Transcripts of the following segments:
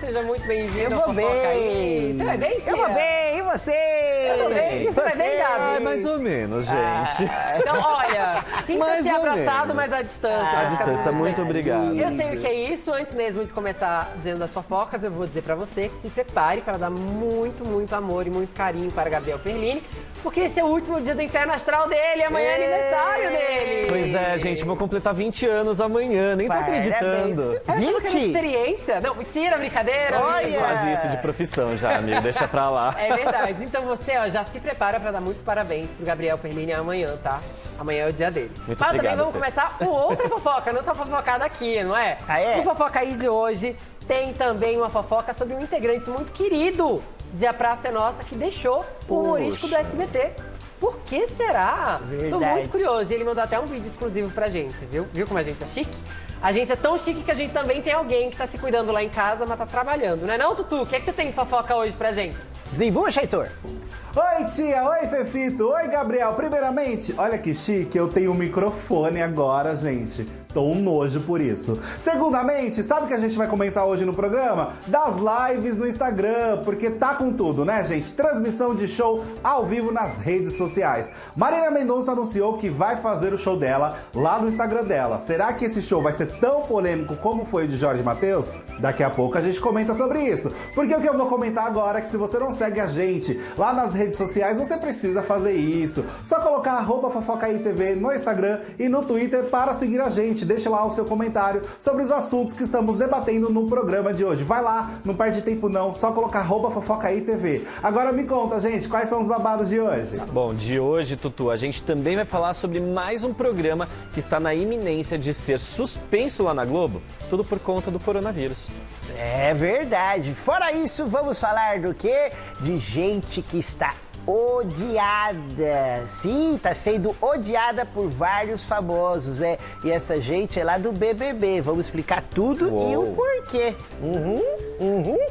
Seja muito bem-vindo. Eu vou bem. Você vai bem, Tia? Eu vou bem, e você? Eu tô bem. Você vai bem, Gabi? Mais ou menos, gente. Então, olha, sinta-se abraçado, mas à distância. À distância, muito obrigado. Eu sei o que é isso. Antes mesmo de começar dizendo das fofocas, eu vou dizer pra você que se prepare para dar muito, muito amor e muito carinho para Gabriel Perlini, porque esse é o último dia do Inferno Astral dele, amanhã é aniversário dele. Pois é, gente, vou completar 20 anos amanhã, nem tô acreditando. Eu achava que era experiência. Não, mentira, brincadeira. Olha! Quase isso de profissão já, amigo, deixa pra lá. É verdade. Então você, ó, já se prepara pra dar muitos parabéns pro Gabriel Perlini amanhã, tá? Amanhã é o dia dele. Muito Mas obrigado, também vamos Fê. começar com outra fofoca, não só fofocada aqui, não é? Ah, é? No Fofoca aí de hoje tem também uma fofoca sobre um integrante muito querido de A Praça é Nossa, que deixou o humorístico do SBT. Por que será? Tô Verdade. muito curioso. E ele mandou até um vídeo exclusivo pra gente, viu? Viu como a gente é chique? A gente é tão chique que a gente também tem alguém que tá se cuidando lá em casa, mas tá trabalhando. Não é não, Tutu? O que é que você tem de fofoca hoje pra gente? Desembucha, Heitor. Oi, tia! Oi, Fefito! Oi, Gabriel! Primeiramente, olha que chique, eu tenho um microfone agora, gente. Tô um nojo por isso. Segundamente, sabe o que a gente vai comentar hoje no programa? Das lives no Instagram, porque tá com tudo, né, gente? Transmissão de show ao vivo nas redes sociais. Marília Mendonça anunciou que vai fazer o show dela lá no Instagram dela. Será que esse show vai ser tão polêmico como foi o de Jorge Mateus? Daqui a pouco a gente comenta sobre isso. Porque o que eu vou comentar agora é que se você não segue a gente lá nas redes sociais, você precisa fazer isso. Só colocar @FofocaíTV no Instagram e no Twitter para seguir a gente. Deixe lá o seu comentário sobre os assuntos que estamos debatendo no programa de hoje. Vai lá, não perde tempo não, só colocar @FofocaíTV. Agora me conta, gente, quais são os babados de hoje? Bom, de hoje, Tutu, a gente também vai falar sobre mais um programa que está na iminência de ser suspenso lá na Globo, tudo por conta do coronavírus. É verdade. Fora isso, vamos falar do quê? De gente que está odiada. Sim, tá sendo odiada por vários famosos, né? E essa gente é lá do BBB. Vamos explicar tudo e o porquê.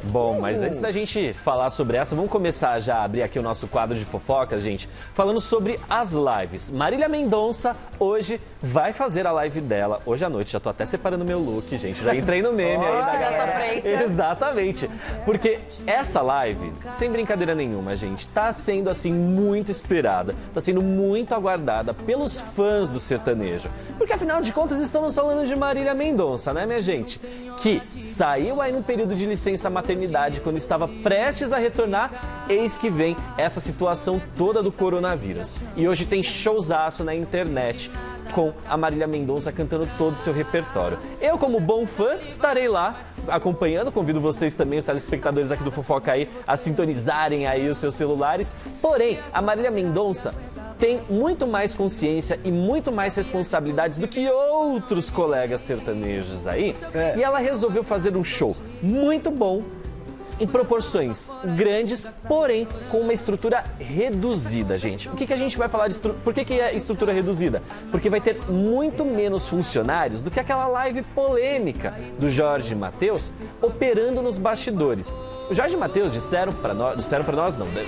Bom, mas antes da gente falar sobre essa, vamos começar já a abrir aqui o nosso quadro de fofocas, gente, falando sobre as lives. Marília Mendonça hoje vai fazer a live dela hoje à noite. Já tô até separando meu look, gente. Já entrei no meme aí da Olha galera. essa prensa. Exatamente. Porque essa live, sem brincadeira nenhuma, gente, tá sendo assim muito esperada, tá sendo muito aguardada pelos fãs do sertanejo. Porque afinal de contas estamos falando de Marília Mendonça, né, minha gente? Que saiu aí num período de licença maternidade quando estava prestes a retornar, eis que vem essa situação toda do coronavírus. E hoje tem showzaço na internet com a Marília Mendonça cantando todo o seu repertório. Eu, como bom fã, estarei lá acompanhando, convido vocês também, os telespectadores aqui do Fofoca aí, a sintonizarem aí os seus celulares. Porém, a Marília Mendonça tem muito mais consciência e muito mais responsabilidades do que outros colegas sertanejos aí. E ela resolveu fazer um show muito bom, em proporções grandes, porém com uma estrutura reduzida, gente. O que a gente vai falar de estrutura? Por que é estrutura reduzida? Porque vai ter muito menos funcionários do que aquela live polêmica do Jorge Mateus operando nos bastidores. O Jorge Mateus disseram para nós,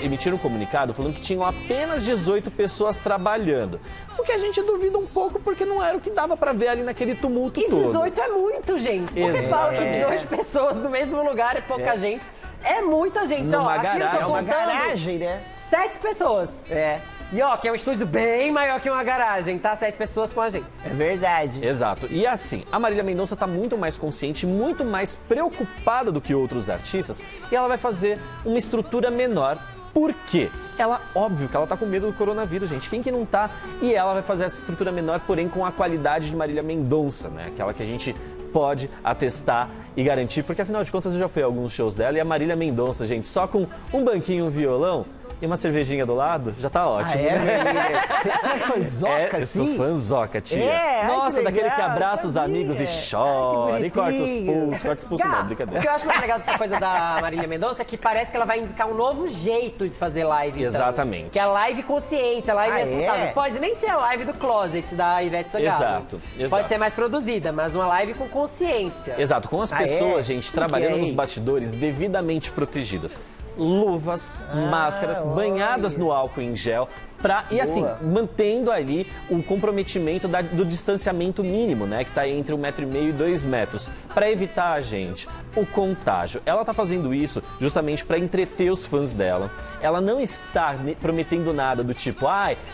emitiram um comunicado falando que tinham apenas 18 pessoas trabalhando. O que a gente duvida um pouco, porque não era o que dava para ver ali naquele tumulto E todo. 18 é muito, gente. Porque fala que 18 pessoas no mesmo lugar é pouca gente. É muita gente. Numa Ó, aqui eu tô garagem. É uma contando garagem, né? 7 pessoas. É, E ó, que é um estúdio bem maior que uma garagem, tá? 7 pessoas com a gente. é verdade. Exato. E assim, a Marília Mendonça tá muito mais consciente, muito mais preocupada do que outros artistas, e ela vai fazer uma estrutura menor. Por quê? Óbvio que ela tá com medo do coronavírus, gente. Quem que não tá? E ela vai fazer essa estrutura menor, porém com a qualidade de Marília Mendonça, né? Aquela que a gente pode atestar e garantir, porque afinal de contas eu já fui a alguns shows dela e a Marília Mendonça, gente, só com um banquinho, um violão e uma cervejinha do lado, já tá ótimo. Ah, é, Você é fãzoca, Eu sou assim? fãzoca, tia. É, ai, Nossa, que daquele legal, que abraça os sabia. amigos e Ai, chora, que e corta os bonitinho. pulsos, corta os pulsos Gá, não, o brincadeira. que eu acho mais legal dessa coisa da Marília Mendonça é que parece que ela vai indicar um novo jeito de fazer live. Então, Exatamente. que é a live consciente, a live Ah, responsável. é? Pode nem ser a live do Closet da Ivete Sangalo. Exato. Pode ser mais produzida, mas uma live com consciência. Exato, com as Ah, pessoas, é? gente, O que trabalhando é nos isso? bastidores devidamente protegidas. Luvas, máscaras, banhadas no álcool em gel, E assim, mantendo ali o comprometimento do distanciamento mínimo, né? Que tá entre 1,5 m e 2 metros. Para evitar, gente, o contágio. Ela tá fazendo isso justamente para entreter os fãs dela. Ela não está prometendo nada do tipo,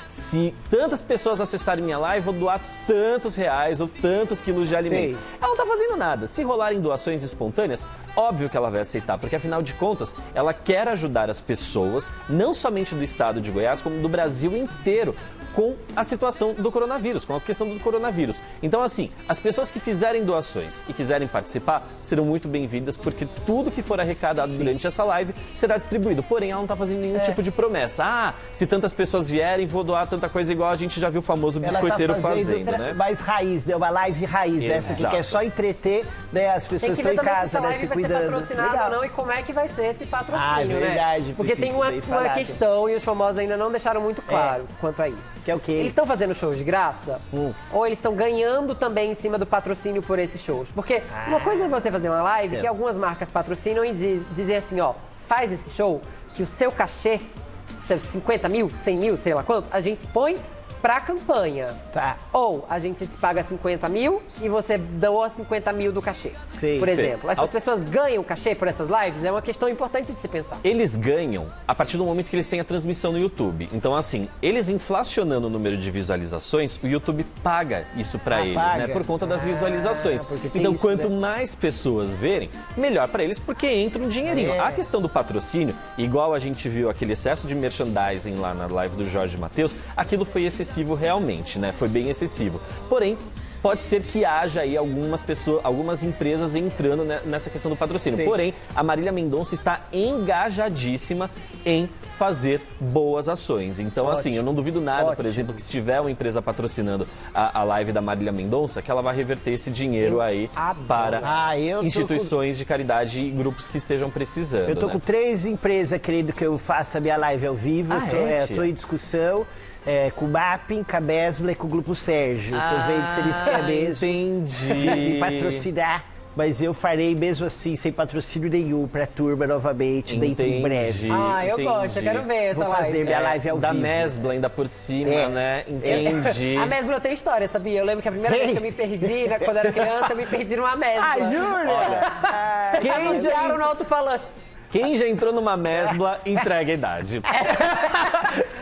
se tantas pessoas acessarem minha live, vou doar tantos reais ou tantos quilos de alimento. Ela não tá fazendo nada. Se rolarem doações espontâneas, óbvio que ela vai aceitar, porque afinal de contas, ela quer ajudar as pessoas, não somente do estado de Goiás, como do Brasil inteiro, com a situação do coronavírus, com a questão do coronavírus. Então, assim, as pessoas que fizerem doações e quiserem participar serão muito bem-vindas, porque tudo que for arrecadado durante essa live será distribuído. Porém, ela não está fazendo nenhum tipo de promessa. Se tantas pessoas vierem, vou doar tanta coisa, igual a gente já viu o famoso biscoiteiro fazendo, né? Mais raiz, né? Uma live raiz, essa que quer só entreter, né? As pessoas estão em casa, né? Se cuidando. Vai ser patrocinado ou não, e como é que vai ser esse patrocínio, verdade, né? Porque tem uma questão, e os famosos ainda não deixaram muito claro quanto a isso. Que é o quê? Eles estão fazendo shows de graça? Ou eles estão ganhando também em cima do patrocínio por esses shows? Porque uma coisa é você fazer uma live que algumas marcas patrocinam e dizem assim, faz esse show que o seu cachê, 50 mil, 100 mil, sei lá quanto, a gente expõe pra campanha. Ou a gente te paga 50 mil e você doa 50 mil do cachê. Por exemplo. Essas pessoas ganham cachê por essas lives? É uma questão importante de se pensar. Eles ganham a partir do momento que eles têm a transmissão no YouTube. Então, assim, eles inflacionando o número de visualizações, o YouTube paga isso pra eles, né? Por conta das visualizações. Então, quanto mais pessoas verem, melhor pra eles, porque entra um dinheirinho. A questão do patrocínio, igual a gente viu aquele excesso de merchandising lá na live do Jorge Mateus, aquilo foi excessivo realmente, né? Foi bem excessivo. Porém, pode ser que haja aí algumas empresas entrando nessa questão do patrocínio. Porém, a Marília Mendonça está engajadíssima em fazer boas ações. Então, assim, eu não duvido nada, por exemplo, que se tiver uma empresa patrocinando a live da Marília Mendonça, que ela vai reverter esse dinheiro aí para instituições de caridade e grupos que estejam precisando. Eu tô com 3 empresas querendo que eu faça a minha live ao vivo. Eu tô em discussão. Com o Mapping, com a Mesbla e com o Grupo Sérgio. Tô vendo se eles querem mesmo me patrocinar. Mas eu farei mesmo assim, sem patrocínio nenhum, pra turma novamente, dentro em breve. Eu gosto, eu quero ver essa live. Vou fazer minha live ao vivo. Da Mesbla ainda por cima, né? Entendi. A Mesbla tem história, sabia? Eu lembro que a primeira vez que eu me perdi, né, quando eu era criança, eu me perdi numa Mesbla. Jura? Olha, quem já era no alto-falante? Quem já entrou numa Mesbla, entrega a idade.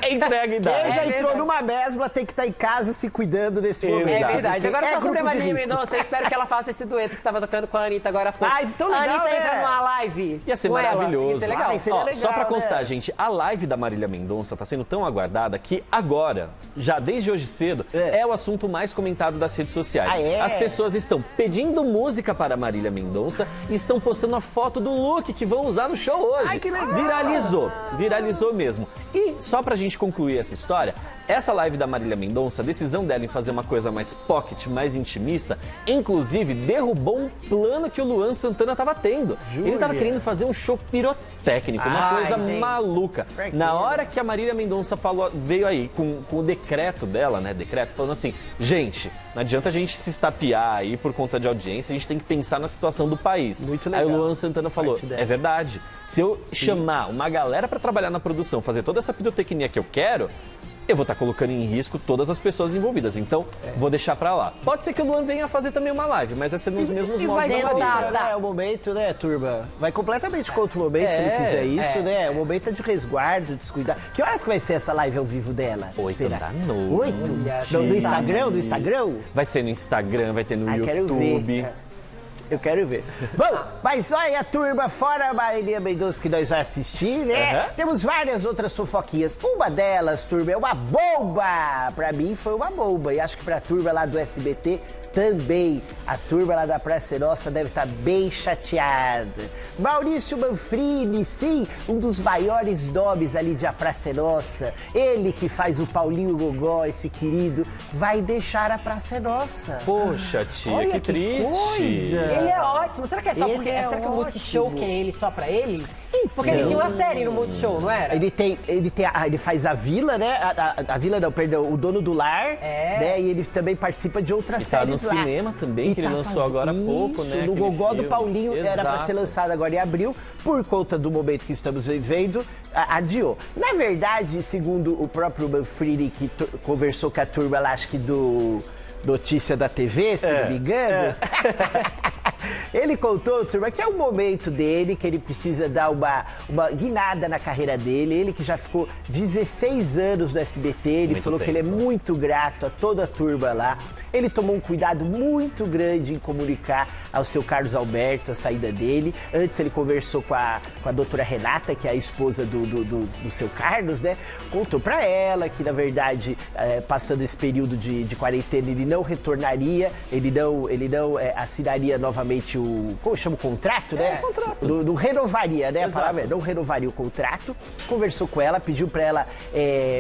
Entrega a idade. Quem já entrou numa Mesbla tem que estar em casa se cuidando nesse momento. É verdade. Agora só sobre a Marília Mendonça, eu espero que ela faça esse dueto que tava tocando com a Anitta agora há pouco. Tão legal, a Anitta entra numa live. Ia ser maravilhoso. Ia ser legal. Seria legal, só pra constar, gente, a live da Marília Mendonça tá sendo tão aguardada que agora, já desde hoje cedo, é o assunto mais comentado das redes sociais. As pessoas estão pedindo música para a Marília Mendonça e estão postando a foto do look que vão usar no show hoje. Ai, que legal. Viralizou mesmo. E só pra gente concluir essa história, essa live da Marília Mendonça, a decisão dela em fazer uma coisa mais pocket, mais intimista, inclusive derrubou um plano que o Luan Santana tava tendo. Ele tava querendo fazer um show pirotécnico, uma coisa maluca. Na hora que a Marília Mendonça veio aí com o decreto dela, né? Decreto falando assim, gente, não adianta a gente se estapear aí por conta de audiência, a gente tem que pensar na situação do país. Muito legal. Aí o Luan Santana falou, é verdade, se eu chamar uma galera pra trabalhar na produção, fazer toda essa pirotecnia que eu quero, eu vou estar colocando em risco todas as pessoas envolvidas. Então, vou deixar pra lá. Pode ser que o Luan venha fazer também uma live, mas vai ser nos mesmos moldes da Marília. Né? O momento, né, turma? Vai completamente contra o momento se ele fizer isso, né? O momento é de resguardo, de descuidar. Que horas que vai ser essa live ao vivo dela? 8 da noite. 8? No Instagram? No Instagram? Vai ser no Instagram, vai ter no YouTube. Eu quero ver. Bom, mas olha a turma, fora a Marília Mendonça que nós vamos assistir, né? Temos várias outras fofoquinhas. Uma delas, turma, é uma bomba! Pra mim foi uma bomba. E acho que pra turma lá do SBT também. A turma lá da Praça Nossa deve estar bem chateada. Maurício Manfrini, sim, um dos maiores nomes ali de A Praça Nossa. Ele que faz o Paulinho Gogó, esse querido, vai deixar a Praça Nossa. Poxa, tia, olha que triste. Coisa. Ele é ótimo. Será que é só porque será que o Multishow quer ele só pra ele? Porque ele tinha uma série no Multishow, não era? Ele faz a Vila, né? A Vila não, perdão, o Dono do Lar, né? E ele também participa de outras séries lá. cinema também, que ele lançou agora há pouco, né? No aquele Gogó do filme. Paulinho, era para ser Exato. lançado agora em abril, por conta do momento que estamos vivendo, adiou. Na verdade, segundo o próprio Manfrini, que conversou com a turma lá, acho que do Notícia da TV, se não me engano, ele contou, turma, que é o momento dele, que ele precisa dar uma guinada na carreira dele. Ele que já ficou 16 anos no SBT, ele Muito falou que ele é tempo. muito grato a toda a turma lá. Ele tomou um cuidado muito grande em comunicar ao seu Carlos Alberto a saída dele. Antes ele conversou com a doutora Renata, que é a esposa do seu Carlos, né? Contou pra ela que, na verdade, passando esse período de quarentena, ele não retornaria, ele não assinaria novamente como chama o contrato, né? Contrato. Não renovaria, né? A Exato. palavra não renovaria o contrato. Conversou com ela, pediu pra ela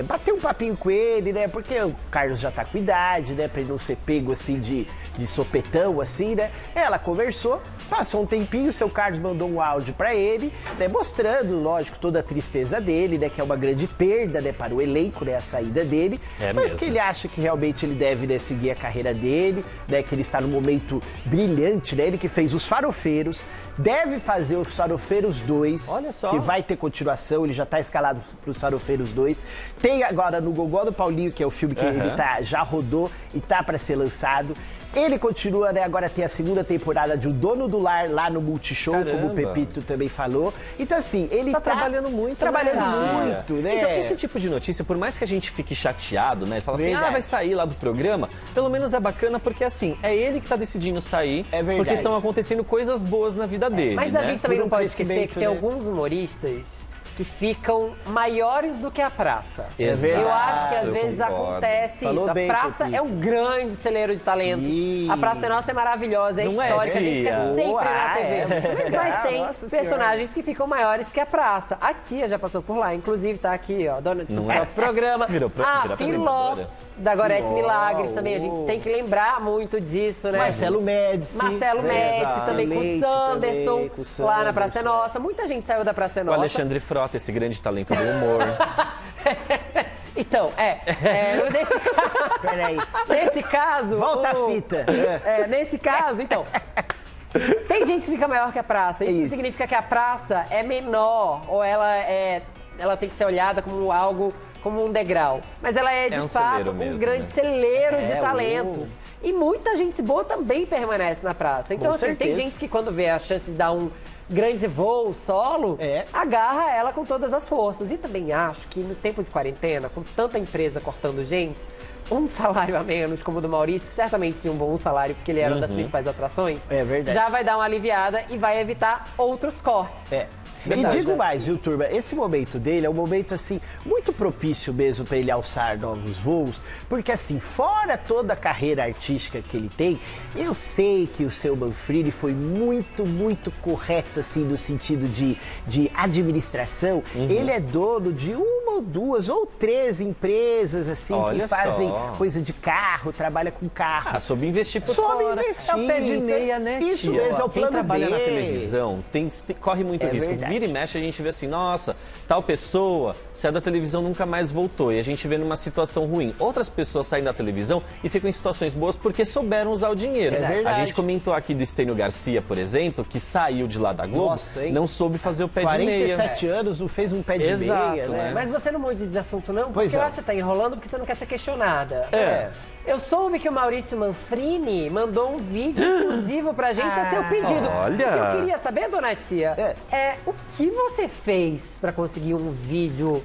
bater um papinho com ele, né? Porque o Carlos já tá com idade, né? Pra ele não ser pego assim de sopetão, assim, né? Ela conversou, passou um tempinho, o seu Carlos mandou um áudio pra ele, né? Mostrando, lógico, toda a tristeza dele, né? Que é uma grande perda, né? Para o elenco, né? A saída dele. É mas mesmo. que ele acha que realmente ele deve, né, seguir a carreira dele, né? Que ele está num momento brilhante, né? Ele que fez Os Farofeiros, deve fazer Os Farofeiros 2. Olha só. Que vai ter continuação, ele já está escalado para Os Farofeiros 2. Tem agora no Gogó do Paulinho, que é o filme que ele já rodou e tá para ser lançado. Ele continua, né? Agora tem a segunda temporada de O Dono do Lar lá no Multishow, como o Caramba. Pepito também falou. Então, assim, ele Tá trabalhando muito, Trabalhando né? muito, né? Então, esse tipo de notícia, por mais que a gente fique chateado, né? Fala assim, Verdade. vai sair lá do programa, pelo menos é bacana porque, assim, é ele que tá decidindo sair. É verdade. Porque estão acontecendo coisas boas na vida dele, Mas né? a gente também Por não um pode esquecer crescimento, que tem né? alguns humoristas que ficam maiores do que a praça. Exato, Eu acho que às eu vezes concordo. acontece Falou isso. A bem, praça Pepito. é um grande celeiro de talentos. Sim. A Praça Nossa é maravilhosa, é Não é, histórica, a gente tia? fica sempre na TV. É. Mas tem Nossa personagens que ficam maiores que a praça. A tia já passou por lá, inclusive tá aqui, ó, dona do seu Não é? próprio programa. Virou A Filó, apresentadora. da Goretes Filó, Milagres também, a gente tem que lembrar muito disso, né? Marcelo Médici. Marcelo Médici, Exato. também com o Excelente Sanderson, também, com o lá na Praça Sanderson. Nossa. Muita gente saiu da Praça O Nossa. Alexandre Frota, esse grande talento do humor. Então, Peraí. nesse caso... Volta o- a fita. nesse caso, então... Tem gente que fica maior que a praça. Isso significa que a praça é menor, ou ela tem que ser olhada como algo, como um degrau. Mas ela é, de um fato, celeiro um mesmo, grande né? celeiro de talentos. E muita gente boa também permanece na praça. Então, Com assim, tem certeza. gente que quando vê a chance de dar um grande voo solo, agarra ela com todas as forças. E também acho que no tempo de quarentena, com tanta empresa cortando gente, um salário a menos, como o do Maurício, que certamente sim um bom salário, porque ele era uma das principais atrações, É verdade. já vai dar uma aliviada e vai evitar outros cortes. Verdade, E digo né? mais, viu, turma? Esse momento dele é um momento, assim, muito propício mesmo para ele alçar novos voos, porque, assim, fora toda a carreira artística que ele tem, eu sei que o seu Manfrini foi muito, muito correto, assim, no sentido de administração. Ele é dono de uma ou duas ou três empresas, assim, Olha que fazem só. coisa de carro, trabalha com carro. Soube investir por Soube fora. investir, É o pé de meia, né, isso tia? mesmo, é o Quem plano trabalha na B. televisão corre muito É risco. verdade. Vira e mexe, a gente vê assim, nossa, tal pessoa saiu da televisão, nunca mais voltou. E a gente vê numa situação ruim. Outras pessoas saem da televisão e ficam em situações boas porque souberam usar o dinheiro. É verdade. A gente comentou aqui do Estênio Garcia, por exemplo, que saiu de lá da Globo, Nossa, hein? não soube fazer o pé de meia. 47 anos, não fez um pé de Exato, meia, né? né? Mas você não muda de assunto, não? Porque Pois eu é. acho que você tá enrolando porque você não quer ser questionada. É. Eu soube que o Maurício Manfrini mandou um vídeo exclusivo pra gente a seu pedido. olha. O que eu queria saber, dona Tia, é o que você fez pra conseguir um vídeo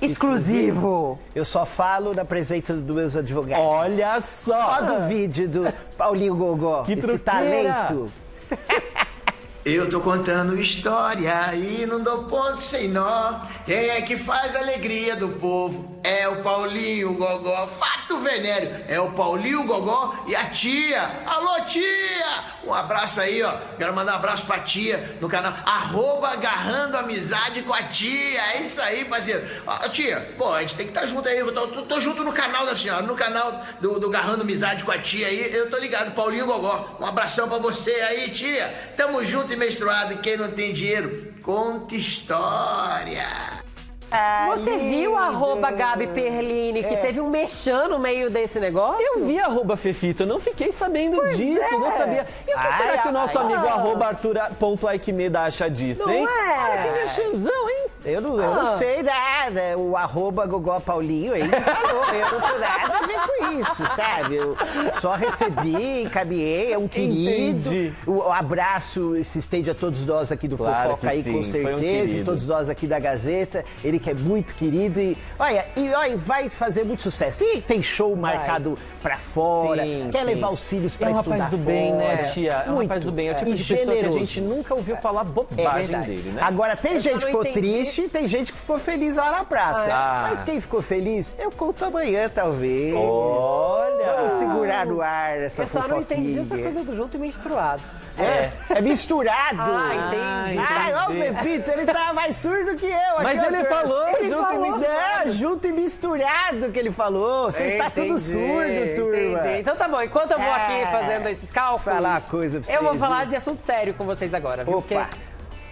exclusivo? Eu só falo na presença dos meus advogados. Olha só! Só do vídeo do Paulinho Gogó. Que esse truqueira. talento. Eu tô contando história e não dou ponto sem nó. Quem é que faz a alegria do povo? É o Paulinho Gogó. Fato venéreo. É o Paulinho Gogó e a tia. Alô, tia! Um abraço aí, ó. Quero mandar um abraço pra tia no canal @agarrando amizade com a tia. É isso aí, parceiro. Ó, tia, pô, a gente tem que estar junto aí. Eu tô junto no canal da senhora, no canal do Agarrando Amizade com a tia aí. Eu tô ligado, Paulinho Gogó. Um abração pra você aí, tia. Tamo junto e menstruado. Quem não tem dinheiro, conta história. Você viu a @Gabi Perline, que teve um mexão no meio desse negócio? Eu vi @Fefito, eu não fiquei sabendo disso, não sabia. E o que será que o nosso amigo @Arthur.Aikmeda acha disso, hein? Não é? Que mexanzão, hein? Eu não sei nada. O @Gogó Paulinho, ele falou. Eu não tenho nada a ver com isso, sabe? Eu só recebi, encaminhei, é um querido. Entendi. O abraço se estende a todos nós aqui do Claro Fofoca que aí, sim, com foi um certeza. E querido. todos nós aqui da Gazeta. Ele que é muito querido e olha, vai fazer muito sucesso. E tem show marcado pra fora, Sim, quer sim. levar os filhos pra É um estudar rapaz do fora. bem, né, tia? É um Muito. rapaz do bem, é o tipo E de pessoa que a generoso. gente nunca ouviu falar É bobagem verdade. dele, né? Agora, tem Eu só gente que não ficou entendi. triste, tem gente que ficou feliz lá na praça. Ah. Mas quem ficou feliz, eu conto amanhã, talvez. Olha! Vamos segurar no ar essa Eu só não entendi essa fofoquinha. coisa do junto e misturado. É misturado. Ah, entendi. Ai, ó, o Pepito, ele tá mais surdo que eu. Aqui, Mas ó, ele Turma. falou Ele junto e falou, misturado. É, junto e misturado que ele falou. Você está tudo surdo, turma. Entendi. Então tá bom, enquanto eu vou aqui fazendo esses cálculos, falar uma coisa pra eu vou vocês, falar viu? de assunto sério com vocês agora, viu? Opa.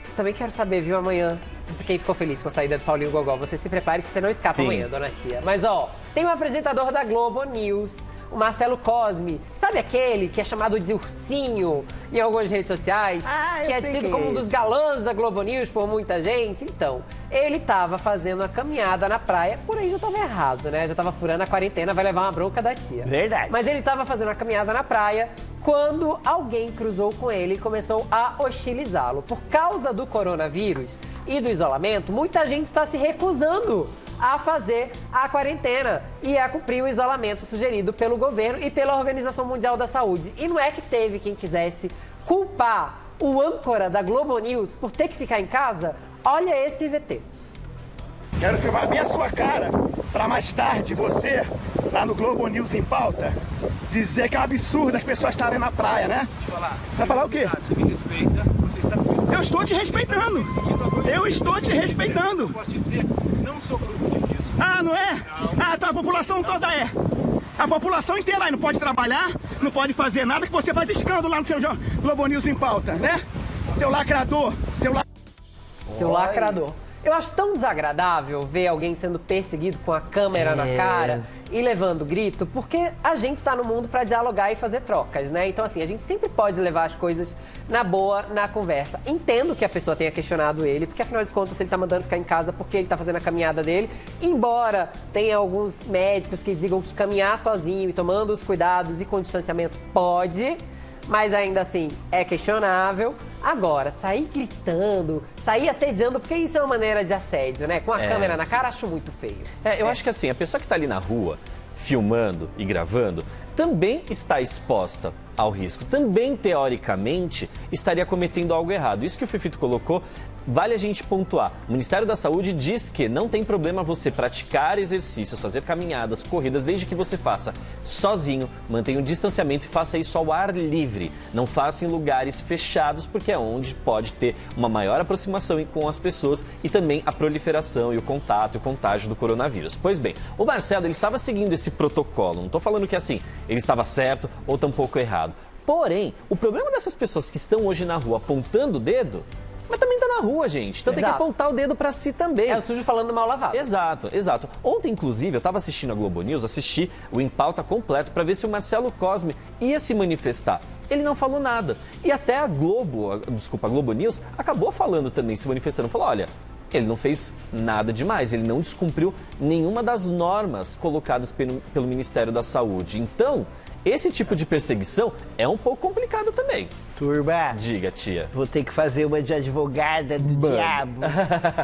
Porque também quero saber, viu, amanhã, de quem ficou feliz com a saída do Paulinho Gogó. Você se prepare que você não escapa Sim. amanhã, dona Tia. Mas, ó, tem um apresentador da Globo News, o Marcelo Cosme. Sabe aquele que é chamado de ursinho em algumas redes sociais? Ah, eu que é sei tido quem como é um dos esse. galãs da Globo News por muita gente? Então, ele tava fazendo uma caminhada na praia, por aí já tava errado, né? Já tava furando a quarentena, vai levar uma bronca da tia. Verdade. Mas ele tava fazendo uma caminhada na praia quando alguém cruzou com ele e começou a hostilizá-lo. Por causa do coronavírus e do isolamento, muita gente está se recusando a fazer a quarentena e a cumprir o isolamento sugerido pelo governo e pela Organização Mundial da Saúde. E não é que teve quem quisesse culpar o âncora da Globo News por ter que ficar em casa? Olha esse VT. Quero filmar bem a sua cara pra mais tarde você, lá no Globo News em Pauta, dizer que é um absurdo as pessoas estarem na praia, né? Deixa eu falar. Vai falar o quê? Você me respeita, você está perseguindo. Eu estou te respeitando. Eu estou te respeitando. Posso te dizer, não sou grupo disso. Ah, não é? Ah, tá, a população toda é. A população inteira aí não pode trabalhar, não pode fazer nada, que você faz escândalo lá no seu Globo News em Pauta, né? Seu lacrador, Seu lacrador. Eu acho tão desagradável ver alguém sendo perseguido com a câmera na cara e levando grito, porque a gente está no mundo para dialogar e fazer trocas, né? Então, assim, a gente sempre pode levar as coisas na boa, na conversa. Entendo que a pessoa tenha questionado ele, porque afinal de contas ele tá mandando ficar em casa porque ele tá fazendo a caminhada dele. Embora tenha alguns médicos que digam que caminhar sozinho e tomando os cuidados e com distanciamento pode, mas ainda assim é questionável. Agora, sair gritando, sair assediando, porque isso é uma maneira de assédio, né? Com a câmera na cara, acho muito feio. Eu acho que assim, a pessoa que está ali na rua, filmando e gravando, também está exposta ao risco. Também, teoricamente, estaria cometendo algo errado. Isso que o Fefito colocou, vale a gente pontuar. O Ministério da Saúde diz que não tem problema você praticar exercícios, fazer caminhadas, corridas, desde que você faça sozinho, mantenha o distanciamento e faça isso ao ar livre. Não faça em lugares fechados, porque é onde pode ter uma maior aproximação com as pessoas e também a proliferação e o contato e o contágio do coronavírus. Pois bem, o Marcelo ele estava seguindo esse protocolo. Não estou falando que assim, ele estava certo ou tampouco errado. Porém, o problema dessas pessoas que estão hoje na rua apontando o dedo, mas também tá na rua, gente. Então tem que Exato. apontar o dedo pra si também. É o sujo falando mal lavado. Exato, exato. Ontem, inclusive, eu tava assistindo a Globo News, assisti o Em Pauta completo pra ver se o Marcelo Cosme ia se manifestar. Ele não falou nada. E até a Globo News, acabou falando também, se manifestando. Falou, olha, ele não fez nada demais, ele não descumpriu nenhuma das normas colocadas pelo Ministério da Saúde. Então, esse tipo de perseguição é um pouco complicado também. Turma, Diga, tia. vou ter que fazer uma de advogada do diabo.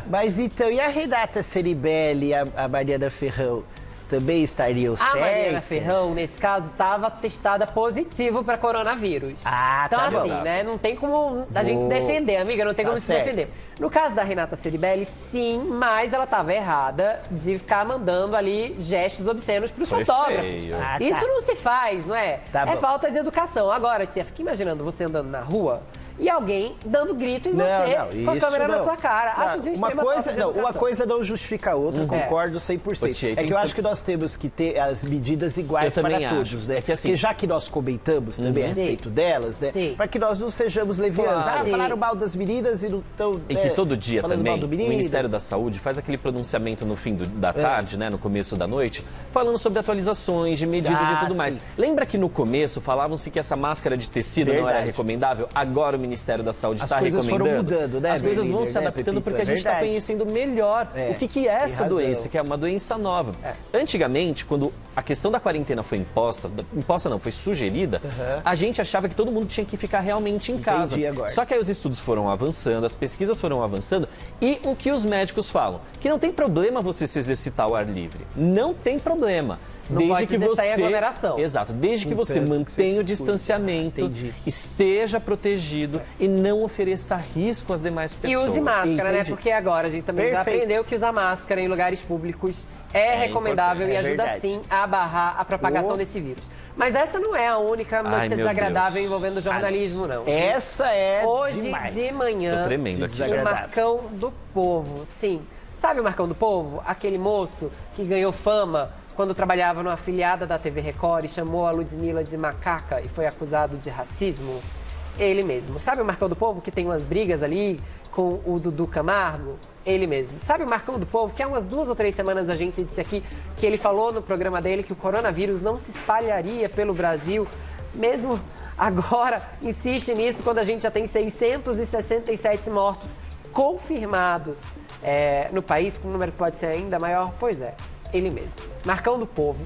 Mas então, e a Renata Ceribelli e a Mariana Ferrão? Também estariam A certas? Mariana Ferrão, nesse caso, estava testada positivo para coronavírus. Ah, então, tá assim, bom. né? Não tem como a gente se defender, amiga. Não tem Tá como se certo. defender. No caso da Renata Ceribelli, sim, mas ela estava errada de ficar mandando ali gestos obscenos para os Foi fotógrafos. feio. Ah, tá. Isso não se faz, não é? Tá é bom. falta de educação. Agora, tia, fica imaginando você andando na rua e alguém dando grito em você com a câmera na sua cara. Acho de uma coisa não justifica a outra, concordo 100%. Tia, é que eu acho que nós temos que ter as medidas iguais para todos, né? É que assim, porque já que nós comentamos também a respeito delas, né? Para que nós não sejamos levianos. Falaram mal das meninas e não estão... E que todo dia também o Ministério da Saúde faz aquele pronunciamento no fim da tarde, né, no começo da noite, falando sobre atualizações de medidas e tudo mais. Lembra que no começo falavam-se que essa máscara de tecido não era recomendável? Agora o Ministério da Saúde está recomendando. As coisas foram mudando, né? As coisas vão se adaptando porque a gente está conhecendo melhor o que é essa doença, que é uma doença nova. Antigamente, quando a questão da quarentena foi foi sugerida, a gente achava que todo mundo tinha que ficar realmente em casa. Só que aí os estudos foram avançando, as pesquisas foram avançando e o que os médicos falam? Que não tem problema você se exercitar ao ar livre. Não tem problema. Desde que você aglomeração. Exato, desde que você mantenha o distanciamento, esteja protegido e não ofereça risco às demais pessoas. E use máscara, né? Porque agora a gente também já aprendeu que usar máscara em lugares públicos é recomendável e ajuda sim a barrar a propagação desse vírus. Mas essa não é a única notícia desagradável envolvendo o jornalismo, não. Essa é hoje demais. De manhã, tô tremendo aqui. O Marcão do Povo, sim. Sabe o Marcão do Povo? Aquele moço que ganhou fama quando trabalhava numa afiliada da TV Record e chamou a Ludmilla de macaca e foi acusado de racismo? Ele mesmo. Sabe o Marcão do Povo que tem umas brigas ali com o Dudu Camargo? Ele mesmo. Sabe o Marcão do Povo que há umas 2 ou 3 semanas a gente disse aqui que ele falou no programa dele que o coronavírus não se espalharia pelo Brasil, mesmo agora insiste nisso quando a gente já tem 667 mortos confirmados no país, com um número que pode ser ainda maior? Pois é, ele mesmo. Marcão do Povo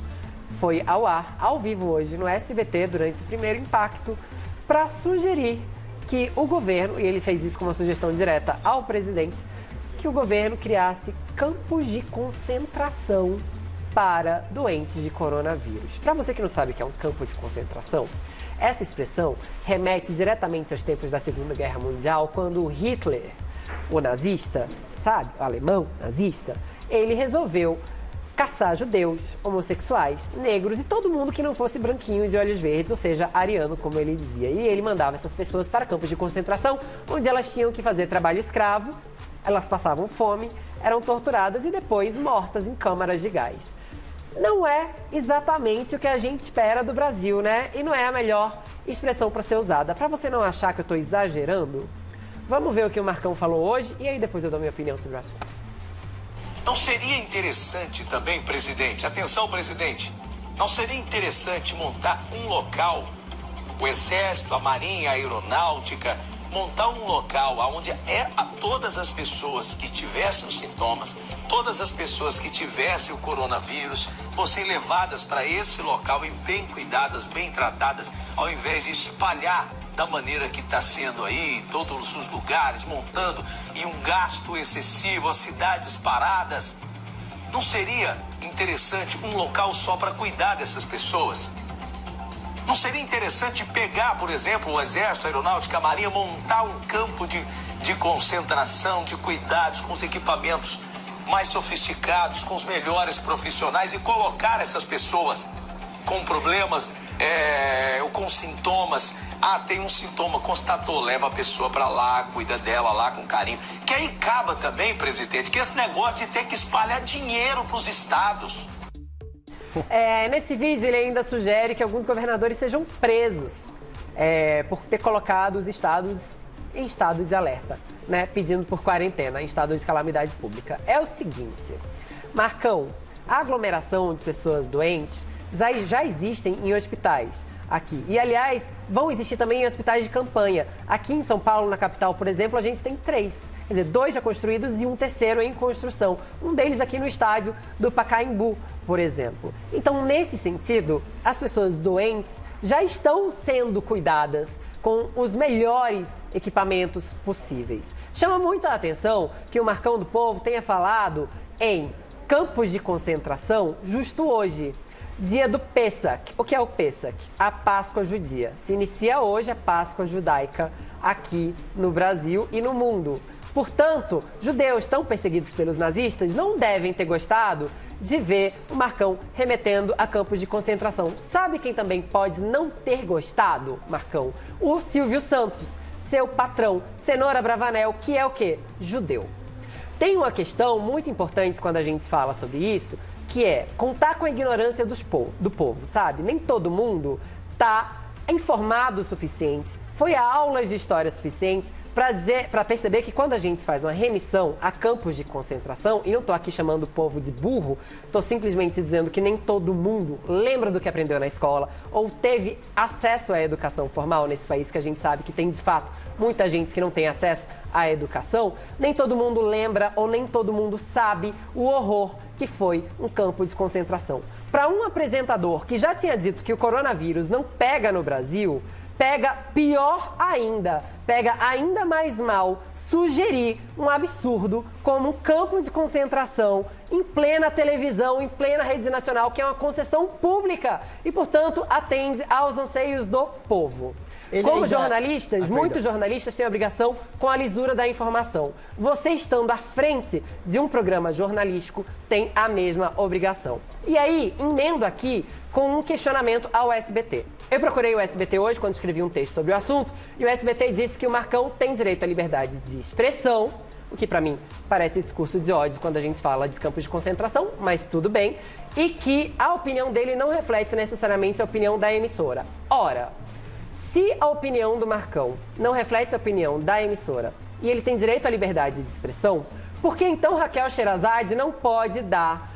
foi ao ar, ao vivo hoje, no SBT, durante o primeiro impacto, para sugerir que o governo, e ele fez isso com uma sugestão direta ao presidente, que o governo criasse campos de concentração para doentes de coronavírus. Para você que não sabe o que é um campo de concentração, essa expressão remete diretamente aos tempos da Segunda Guerra Mundial, quando Hitler, o nazista, sabe, o alemão nazista, ele resolveu caçar judeus, homossexuais, negros e todo mundo que não fosse branquinho e de olhos verdes, ou seja, ariano, como ele dizia. E ele mandava essas pessoas para campos de concentração, onde elas tinham que fazer trabalho escravo, elas passavam fome, eram torturadas e depois mortas em câmaras de gás. Não é exatamente o que a gente espera do Brasil, né? E não é a melhor expressão para ser usada. Para você não achar que eu estou exagerando, vamos ver o que o Marcão falou hoje e aí depois eu dou minha opinião sobre o assunto. Não seria interessante também, presidente, atenção, presidente, não seria interessante montar um local, o Exército, a Marinha, a Aeronáutica, montar um local onde todas as pessoas que tivessem os sintomas, todas as pessoas que tivessem o coronavírus, fossem levadas para esse local e bem cuidadas, bem tratadas, ao invés de espalhar da maneira que está sendo aí, em todos os lugares, montando, e um gasto excessivo, as cidades paradas. Não seria interessante um local só para cuidar dessas pessoas? Não seria interessante pegar, por exemplo, o Exército, a Aeronáutica, a Marinha, montar um campo de concentração, de cuidados, com os equipamentos mais sofisticados, com os melhores profissionais e colocar essas pessoas com problemas, ou com sintomas? Tem um sintoma, constatou, leva a pessoa para lá, cuida dela lá com carinho. Que aí acaba também, presidente, que esse negócio de ter que espalhar dinheiro para os estados. Nesse vídeo ele ainda sugere que alguns governadores sejam presos por ter colocado os estados em estado de alerta, né? Pedindo por quarentena, em estado de calamidade pública. É o seguinte, Marcão, a aglomeração de pessoas doentes já existem em hospitais aqui. E, aliás, vão existir também em hospitais de campanha. Aqui em São Paulo, na capital, por exemplo, a gente tem 3. Quer dizer, 2 já construídos e um terceiro em construção. Um deles aqui no estádio do Pacaembu, por exemplo. Então, nesse sentido, as pessoas doentes já estão sendo cuidadas com os melhores equipamentos possíveis. Chama muito a atenção que o Marcão do Povo tenha falado em campos de concentração justo hoje, dia do Pessach. O que é o Pessach? A Páscoa judia. Se inicia hoje a Páscoa judaica aqui no Brasil e no mundo. Portanto, judeus tão perseguidos pelos nazistas não devem ter gostado de ver o Marcão remetendo a campos de concentração. Sabe quem também pode não ter gostado, Marcão? O Silvio Santos. seu patrão, Cenoura Bravanel, que é o quê? Judeu. Tem uma questão muito importante quando a gente fala sobre isso, que é contar com a ignorância do povo, sabe? Nem todo mundo tá informado o suficiente, foi a aulas de história suficientes para perceber que quando a gente faz uma remissão a campos de concentração, e não estou aqui chamando o povo de burro, estou simplesmente dizendo que nem todo mundo lembra do que aprendeu na escola ou teve acesso à educação formal nesse país que a gente sabe que tem, de fato, muita gente que não tem acesso à educação, nem todo mundo lembra ou nem todo mundo sabe o horror que foi um campo de concentração. Para um apresentador que já tinha dito que o coronavírus não pega no Brasil, pega pior ainda, pega ainda mais mal sugerir um absurdo como um campo de concentração em plena televisão, em plena rede nacional, que é uma concessão pública e, portanto, atende aos anseios do povo. Como jornalistas, muitos jornalistas têm a obrigação com a lisura da informação. Você estando à frente de um programa jornalístico tem a mesma obrigação. E aí, emendo aqui com um questionamento ao SBT. Eu procurei o SBT hoje quando escrevi um texto sobre o assunto e o SBT disse que o Marcão tem direito à liberdade de expressão, o que pra mim parece discurso de ódio quando a gente fala de campos de concentração, mas tudo bem, e que a opinião dele não reflete necessariamente a opinião da emissora. Ora, se a opinião do Marcão não reflete a opinião da emissora e ele tem direito à liberdade de expressão, por que então Raquel Sherazade não pode dar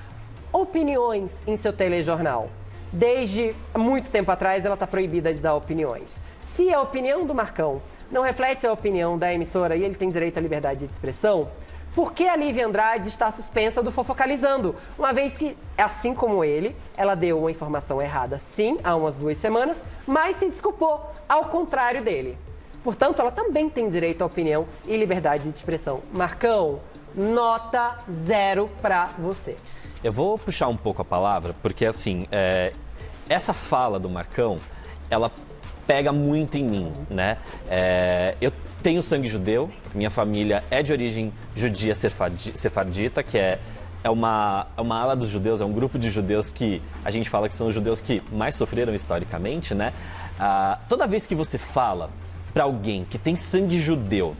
opiniões em seu telejornal? Desde muito tempo atrás ela está proibida de dar opiniões. Se a opinião do Marcão não reflete a opinião da emissora e ele tem direito à liberdade de expressão, por que a Lívia Andrade está suspensa do Fofocalizando? Uma vez que, assim como ele, ela deu uma informação errada, sim, há umas 2 semanas, mas se desculpou, ao contrário dele. Portanto, ela também tem direito à opinião e liberdade de expressão. Marcão, nota 0 para você. Eu vou puxar um pouco a palavra, porque assim, essa fala do Marcão, ela pega muito em mim, né? Eu tenho sangue judeu, minha família é de origem judia sefardita, que é uma ala dos judeus, é um grupo de judeus que a gente fala que são os judeus que mais sofreram historicamente, né? Toda vez que você fala para alguém que tem sangue judeu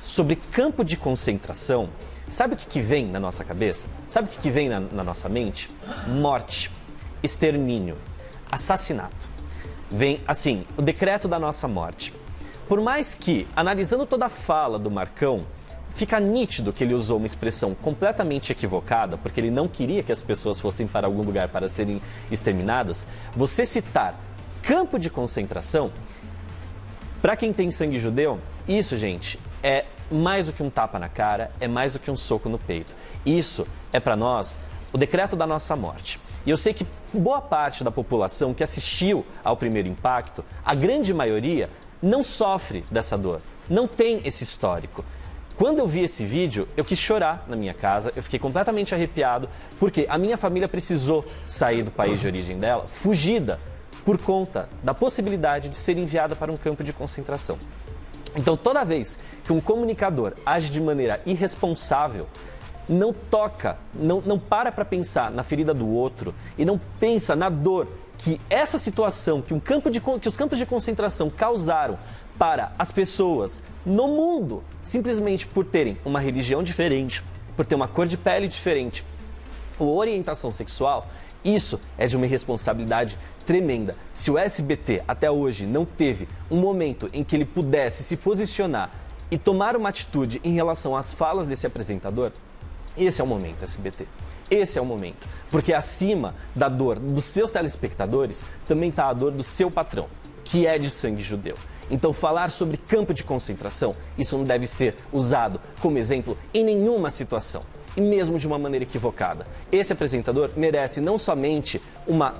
sobre campo de concentração, sabe o que vem na nossa cabeça? Sabe o que vem na nossa mente? Morte, extermínio, assassinato. Vem, assim, o decreto da nossa morte. Por mais que, analisando toda a fala do Marcão, fica nítido que ele usou uma expressão completamente equivocada, porque ele não queria que as pessoas fossem para algum lugar para serem exterminadas, você citar campo de concentração, para quem tem sangue judeu, isso, gente, é mais do que um tapa na cara, é mais do que um soco no peito. Isso é para nós o decreto da nossa morte. E eu sei que boa parte da população que assistiu ao primeiro impacto, a grande maioria, não sofre dessa dor, não tem esse histórico. Quando eu vi esse vídeo, eu quis chorar na minha casa, eu fiquei completamente arrepiado, porque a minha família precisou sair do país de origem dela, fugida, por conta da possibilidade de ser enviada para um campo de concentração. Então, toda vez que um comunicador age de maneira irresponsável, não toca, não para pensar na ferida do outro e não pensa na dor que essa situação, que os campos de concentração causaram para as pessoas no mundo, simplesmente por terem uma religião diferente, por ter uma cor de pele diferente, ou orientação sexual, isso é de uma irresponsabilidade tremenda. Se o SBT até hoje não teve um momento em que ele pudesse se posicionar e tomar uma atitude em relação às falas desse apresentador, esse é o momento, SBT. Esse é o momento. Porque acima da dor dos seus telespectadores, também está a dor do seu patrão, que é de sangue judeu. Então, falar sobre campo de concentração, isso não deve ser usado como exemplo em nenhuma situação. E mesmo de uma maneira equivocada. Esse apresentador merece não somente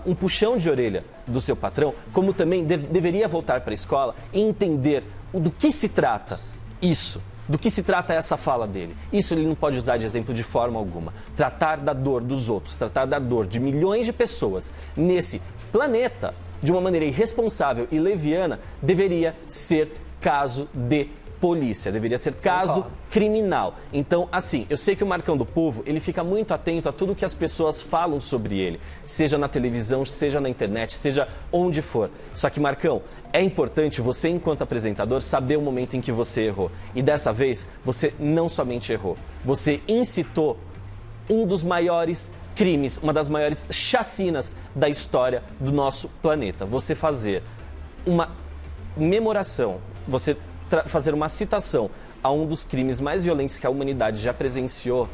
um puxão de orelha do seu patrão, como também deveria voltar para a escola e entender do que se trata isso. Do que se trata essa fala dele. Isso ele não pode usar de exemplo de forma alguma. Tratar da dor dos outros, tratar da dor de milhões de pessoas nesse planeta de uma maneira irresponsável e leviana deveria ser caso de polícia, deveria ser caso criminal. Então, assim, eu sei que o Marcão do Povo, ele fica muito atento a tudo que as pessoas falam sobre ele, seja na televisão, seja na internet, seja onde for. Só que, Marcão, é importante você, enquanto apresentador, saber o momento em que você errou. E dessa vez, você não somente errou, você incitou um dos maiores crimes, uma das maiores chacinas da história do nosso planeta. Você fazer uma memoração, você fazer uma citação a um dos crimes mais violentos que a humanidade já presenciou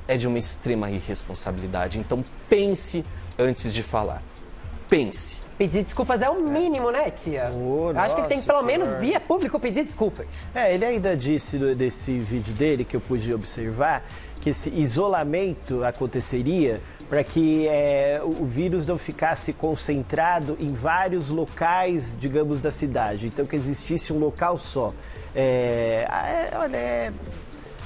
é de uma extrema irresponsabilidade. Então pense antes de falar. Pense. Pedir desculpas é o mínimo, né, tia? Acho que ele tem que, pelo menos, via público, pedir desculpas. Ele ainda disse desse vídeo dele, que eu pude observar, que esse isolamento aconteceria para que o vírus não ficasse concentrado em vários locais, digamos, da cidade. Então, que existisse um local só.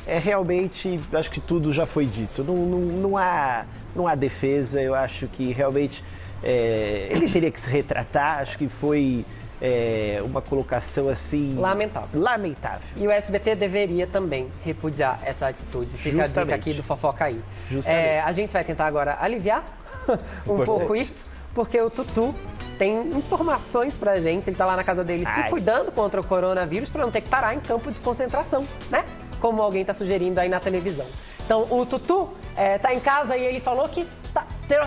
Realmente, acho que tudo já foi dito. Não há defesa, eu acho que realmente ele teria que se retratar, acho que foi uma colocação assim... Lamentável. E o SBT deveria também repudiar essa atitude. Fica a dica aqui do Fofoca aí. A gente vai tentar agora aliviar um pouco isso, porque o Tutu tem informações pra gente, ele tá lá na casa dele se cuidando contra o coronavírus pra não ter que parar em campo de concentração, né? Como alguém tá sugerindo aí na televisão. Então, o Tutu tá em casa e ele falou que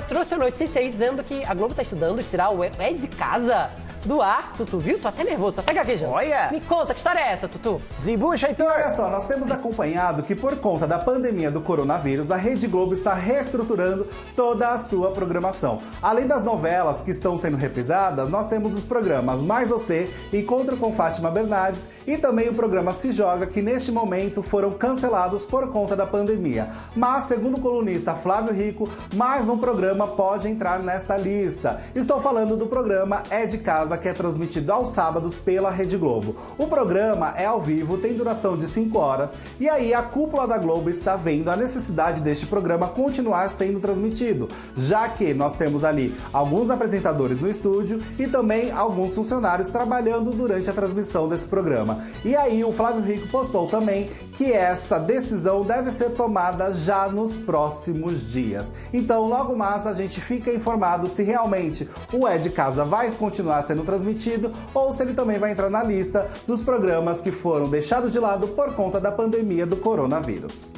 trouxe a notícia aí dizendo que a Globo tá estudando tirar o É de Casa do ar. Tutu, viu? Tô até nervoso, tô até gaguejando. Olha! Me conta, que história é essa, Tutu? Desembucha, Heitor! Olha só, nós temos acompanhado que por conta da pandemia do coronavírus, a Rede Globo está reestruturando toda a sua programação. Além das novelas que estão sendo reprisadas, nós temos os programas Mais Você, Encontro com Fátima Bernardes e também o programa Se Joga, que neste momento foram cancelados por conta da pandemia. Mas, segundo o colunista Flávio Rico, mais um programa pode entrar nesta lista. Estou falando do programa É de Casa, que é transmitido aos sábados pela Rede Globo. O programa é ao vivo, tem duração de 5 horas e aí a cúpula da Globo está vendo a necessidade deste programa continuar sendo transmitido, já que nós temos ali alguns apresentadores no estúdio e também alguns funcionários trabalhando durante a transmissão desse programa. E aí o Flávio Rico postou também que essa decisão deve ser tomada já nos próximos dias. Então logo mais a gente fica informado se realmente o É de Casa vai continuar sendo transmitido ou se ele também vai entrar na lista dos programas que foram deixados de lado por conta da pandemia do coronavírus.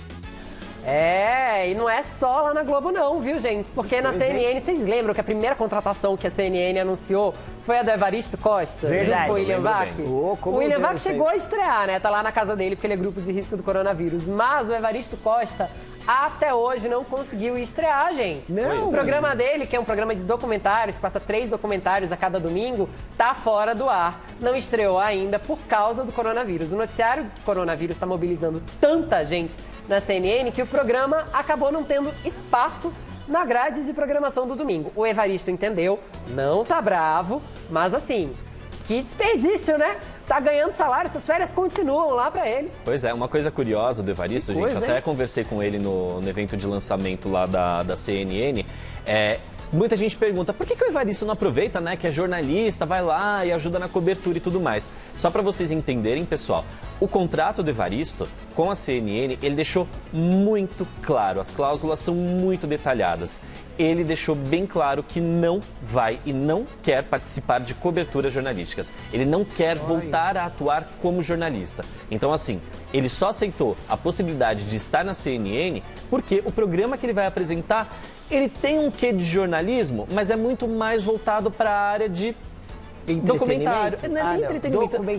E não é só lá na Globo não, viu, gente? Porque na CNN, vocês lembram que a primeira contratação que a CNN anunciou foi a do Evaristo Costa? Verdade. Com o William Vac? O William Vac chegou a estrear, né? Tá lá na casa dele porque ele é grupo de risco do coronavírus. Mas o Evaristo Costa até hoje não conseguiu estrear, gente. O programa dele, que é um programa de documentários, passa 3 documentários a cada domingo, tá fora do ar. Não estreou ainda por causa do coronavírus. O noticiário do coronavírus tá mobilizando tanta gente na CNN que o programa acabou não tendo espaço na grade de programação do domingo. O Evaristo entendeu, não tá bravo, mas assim, que desperdício, né? Tá ganhando salário, essas férias continuam lá pra ele. Pois é, uma coisa curiosa do Evaristo, gente, eu até conversei com ele no evento de lançamento lá da CNN, muita gente pergunta, por que o Evaristo não aproveita, né, que é jornalista, vai lá e ajuda na cobertura e tudo mais. Só para vocês entenderem, pessoal, o contrato do Evaristo com a CNN, ele deixou muito claro, as cláusulas são muito detalhadas. Ele deixou bem claro que não vai e não quer participar de coberturas jornalísticas. Ele não quer voltar a atuar como jornalista. Então, assim, ele só aceitou a possibilidade de estar na CNN porque o programa que ele vai apresentar, ele tem um quê de jornalismo, mas é muito mais voltado para a área de documentário. Não é nem entretenimento. Como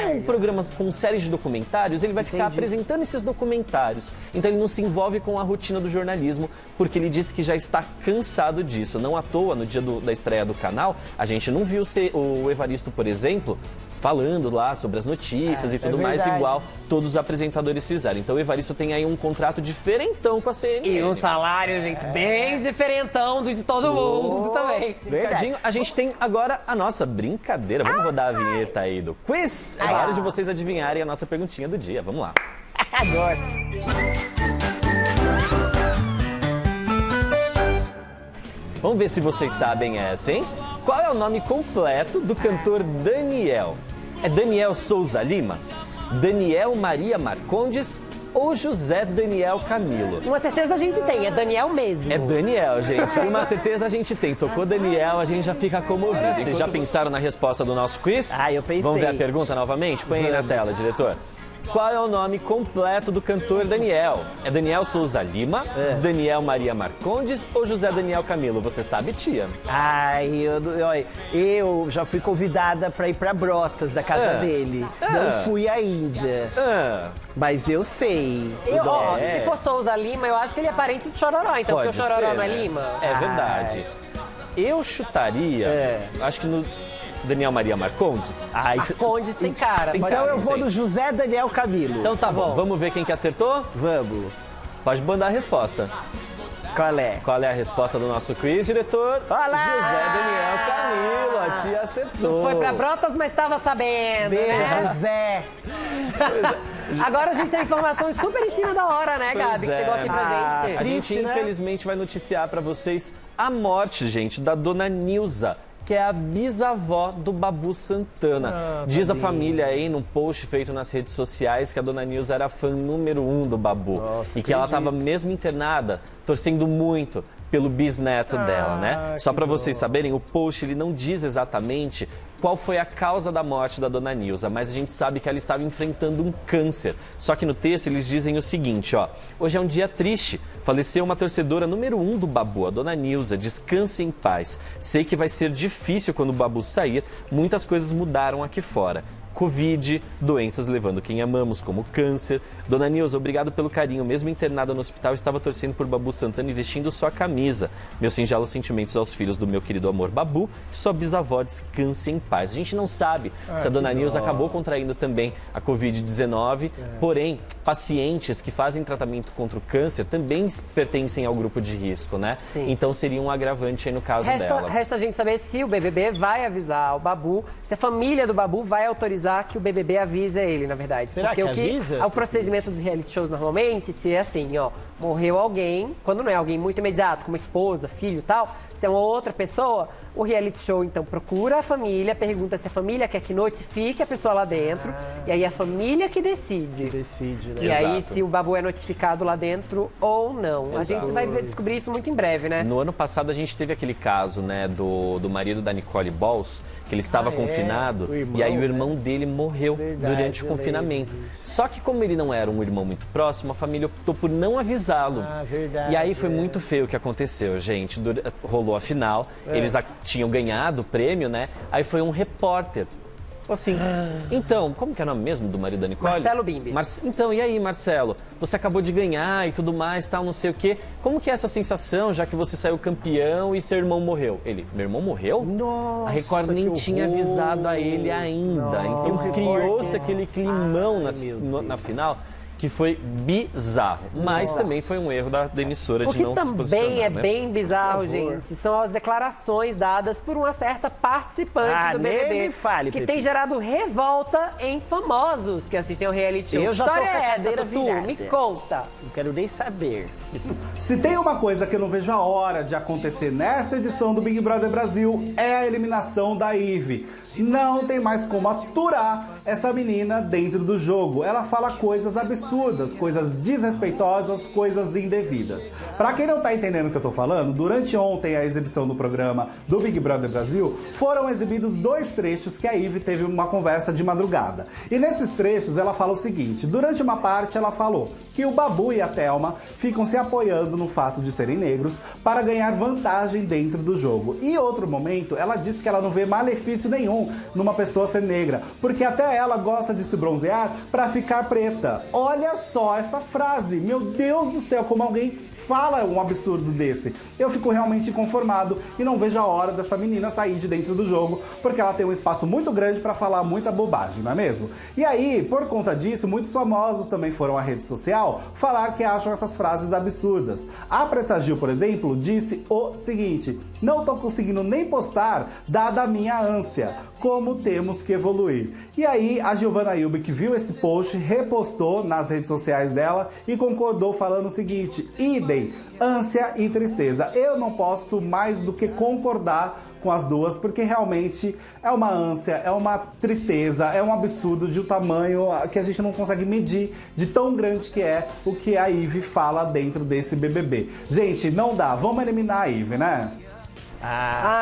é um programa com séries de documentários, ele vai ficar apresentando esses documentários. Então ele não se envolve com a rotina do jornalismo, porque ele disse que já está cansado disso. Não à toa, no dia da estreia do canal, a gente não viu o Evaristo, por exemplo, falando lá sobre as notícias e tudo mais, igual todos os apresentadores fizeram. Então o Evaristo tem aí um contrato diferentão com a CNN. E um salário, gente, bem diferentão do de todo mundo também. Ricardinho, a gente tem agora a nossa brincadeira. Vamos rodar a vinheta aí do quiz? É hora de vocês adivinharem a nossa perguntinha do dia. Vamos lá. Agora. Vamos ver se vocês sabem essa, hein? Qual é o nome completo do cantor Daniel? É Daniel Souza Lima? Daniel Maria Marcondes ou José Daniel Camilo? Uma certeza a gente tem, é Daniel mesmo. É Daniel, gente. Uma certeza a gente tem. Tocou Daniel, a gente já fica comovido. Vocês já pensaram na resposta do nosso quiz? Ah, eu pensei. Vamos ver a pergunta novamente? Põe aí na tela, diretor. Qual é o nome completo do cantor Daniel? É Daniel Souza Lima, Daniel Maria Marcondes ou José Daniel Camilo? Você sabe, tia? Ai, eu já fui convidada pra ir pra Brotas, da casa dele. Não fui ainda. Mas eu sei. Se for Souza Lima, eu acho que ele é parente do Chororó, então, Pode porque o Chororó ser, não é né? Lima. É verdade. Eu chutaria, acho que no Daniel Maria Marcondes. Marcondes tem cara. Então eu vou no José Daniel Camilo. Então tá bom, vamos ver quem que acertou? Vamos. Pode mandar a resposta. Qual é? Qual é a resposta do nosso quiz, diretor? Olá! José Daniel Camilo, a tia acertou. Foi pra Brotas, mas estava sabendo, Beijo, né? José. Agora a gente tem informações super em cima da hora, né, Pois Gabi? Que é. chegou aqui pra gente. A gente, Triste, né? infelizmente, vai noticiar pra vocês a morte, gente, da dona Nilza, que é a bisavó do Babu Santana. Diz a família aí, num post feito nas redes sociais, que a dona Nilza era fã número 1 do Babu. E que ela estava mesmo internada, torcendo muito pelo bisneto dela, né? Só para vocês saberem, o post ele não diz exatamente qual foi a causa da morte da dona Nilza, mas a gente sabe que ela estava enfrentando um câncer. Só que no texto eles dizem o seguinte, ó: hoje é um dia triste, faleceu uma torcedora número 1 do Babu, a dona Nilza, descanse em paz. Sei que vai ser difícil quando o Babu sair, muitas coisas mudaram aqui fora. Covid, doenças levando quem amamos, como câncer. Dona Nilza, obrigado pelo carinho. Mesmo internada no hospital, estava torcendo por Babu Santana e vestindo sua camisa. Meus singelos sentimentos aos filhos do meu querido amor Babu, que sua bisavó descanse em paz. A gente não sabe se a Dona Nilza acabou contraindo também a Covid-19, porém, pacientes que fazem tratamento contra o câncer também pertencem ao grupo de risco, né? Sim. Então seria um agravante aí no caso dela. Resta a gente saber se o BBB vai avisar o Babu, se a família do Babu vai autorizar que o BBB avise ele, na verdade. Será porque que avisa? O procedimento dos reality shows normalmente, se é assim, ó, morreu alguém, quando não é alguém muito imediato, como esposa, filho e tal, se é uma outra pessoa, o reality show, então, procura a família, pergunta se a família quer que notifique a pessoa lá dentro, e aí a família que decide. Decide, né? E aí, Exato. se o Babu é notificado lá dentro ou não. A gente vai descobrir isso muito em breve, né? No ano passado a gente teve aquele caso, né, do marido da Nicole Balls, que ele estava confinado O irmão, e aí o né? irmão dele morreu Verdade, durante o eu confinamento. lembro Só que como ele não era um irmão muito próximo, a família optou por não avisá-lo. Verdade. E aí foi muito feio o que aconteceu, gente. Rolou a final, eles tinham ganhado o prêmio, né? Aí foi um repórter. Assim, então, como que é o nome mesmo do marido da Nicole? Marcelo Bimbi. Então, e aí, Marcelo? Você acabou de ganhar e tudo mais, tal, não sei o quê. Como que é essa sensação, já que você saiu campeão e seu irmão morreu? Ele, meu irmão morreu? Nossa, A Record nem que tinha horror. avisado a ele ainda. Então Nossa. criou-se aquele climão Meu na final, que foi bizarro. Mas também foi um erro da emissora O de que não se também posicionar, é né? bem bizarro, gente, são as declarações dadas por uma certa participante do nem BBB me fale, que Pepe. tem gerado revolta em famosos que assistem ao reality show. Eu Que já tô história com a é essa, cadeira Tutu? virada. Me conta. Não quero nem saber. Se tem uma coisa que eu não vejo a hora de acontecer nesta edição do Big Brother Brasil, é a eliminação da Ive. Não tem mais como aturar essa menina dentro do jogo. Ela fala coisas absurdas, coisas desrespeitosas, coisas indevidas. Pra quem não tá entendendo o que eu tô falando, durante ontem a exibição do programa do Big Brother Brasil, foram exibidos 2 trechos que a Ive teve uma conversa de madrugada. E nesses trechos ela fala o seguinte: durante uma parte ela falou que o Babu e a Thelma ficam se apoiando no fato de serem negros para ganhar vantagem dentro do jogo. E em outro momento ela disse que ela não vê malefício nenhum numa pessoa ser negra, porque até ela gosta de se bronzear para ficar preta. Olha só essa frase, meu Deus do céu, como alguém fala um absurdo desse. Eu fico realmente inconformado e não vejo a hora dessa menina sair de dentro do jogo, porque ela tem um espaço muito grande para falar muita bobagem, não é mesmo? E aí, por conta disso, muitos famosos também foram à rede social falar que acham essas frases absurdas. A Preta Gil, por exemplo, disse o seguinte: não tô conseguindo nem postar, dada a minha ânsia. Como temos que evoluir. E aí, a Giovanna Hilbig viu esse post, repostou nas redes sociais dela e concordou falando o seguinte: idem, ânsia e tristeza. Eu não posso mais do que concordar com as duas, porque realmente é uma ânsia, é uma tristeza, é um absurdo de um tamanho que a gente não consegue medir, de tão grande que é o que a Ivy fala dentro desse BBB. Gente, não dá, vamos eliminar a Ivy, né?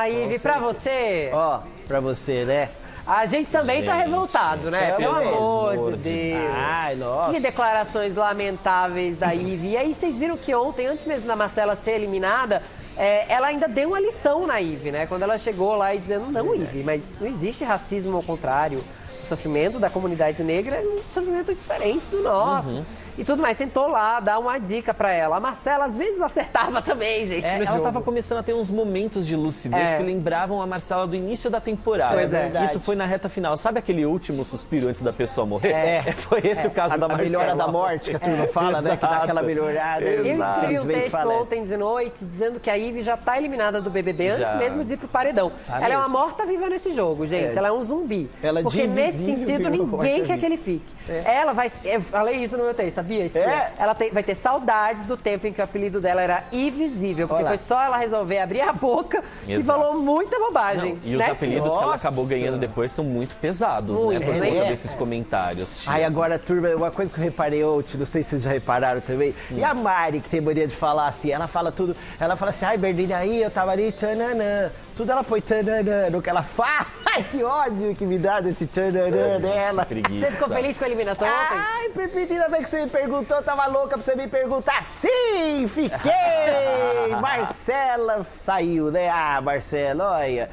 Ivy, pra você... Ó, pra você, né? A gente também tá revoltado, né? Pelo amor de Deus. Ai, nossa. Que declarações lamentáveis da Ivy. E aí, vocês viram que ontem, antes mesmo da Marcela ser eliminada, ela ainda deu uma lição na Ivy, né? Quando ela chegou lá e dizendo, não, Ivy, mas não existe racismo ao contrário. O sofrimento da comunidade negra é um sofrimento diferente do nosso. E tudo mais, tentou lá dar uma dica pra ela. A Marcela às vezes acertava também, gente, no ela jogo. tava começando a ter uns momentos de lucidez que lembravam a Marcela do início da temporada. Pois é. Isso foi na reta final. Sabe aquele último suspiro antes da pessoa morrer? Foi esse o caso da A Marcela. melhora da morte, que a turma fala, né? Que dá aquela melhorada. Eu escrevi um Vem texto falece. ontem de noite dizendo que a Ivy já tá eliminada do BBB antes Já. mesmo de ir pro paredão. Ela é uma morta-viva nesse jogo, gente. Ela é um zumbi. Ela é porque nesse divisível, sentido, virou ninguém morta-viva. quer que ele fique. Ela vai... Eu falei isso no meu texto, sabia? Ela vai ter saudades do tempo em que o apelido dela era Invisível. Porque foi só ela resolver abrir a boca e falou muita bobagem. E os né? apelidos que ela acabou ganhando depois são muito pesados, Muito, né? Por né? conta desses comentários. Tia. Aí agora, turma, uma coisa que eu reparei ontem, não sei se vocês já repararam também, e a Mari, que tem mania de falar assim, ela fala tudo, ela fala assim, ai, Bernina, aí eu tava ali, tananã, tudo ela põe tananã no que ela fala, ai, que ódio que me dá desse tananã dela. Preguiça. Você ficou feliz com a eliminação ontem? Ai, Pepita, ainda bem que você me perguntou, eu tava louca pra você me perguntar. Sim, fiquei! Marcela saiu, né? Ah, Marcela, olha...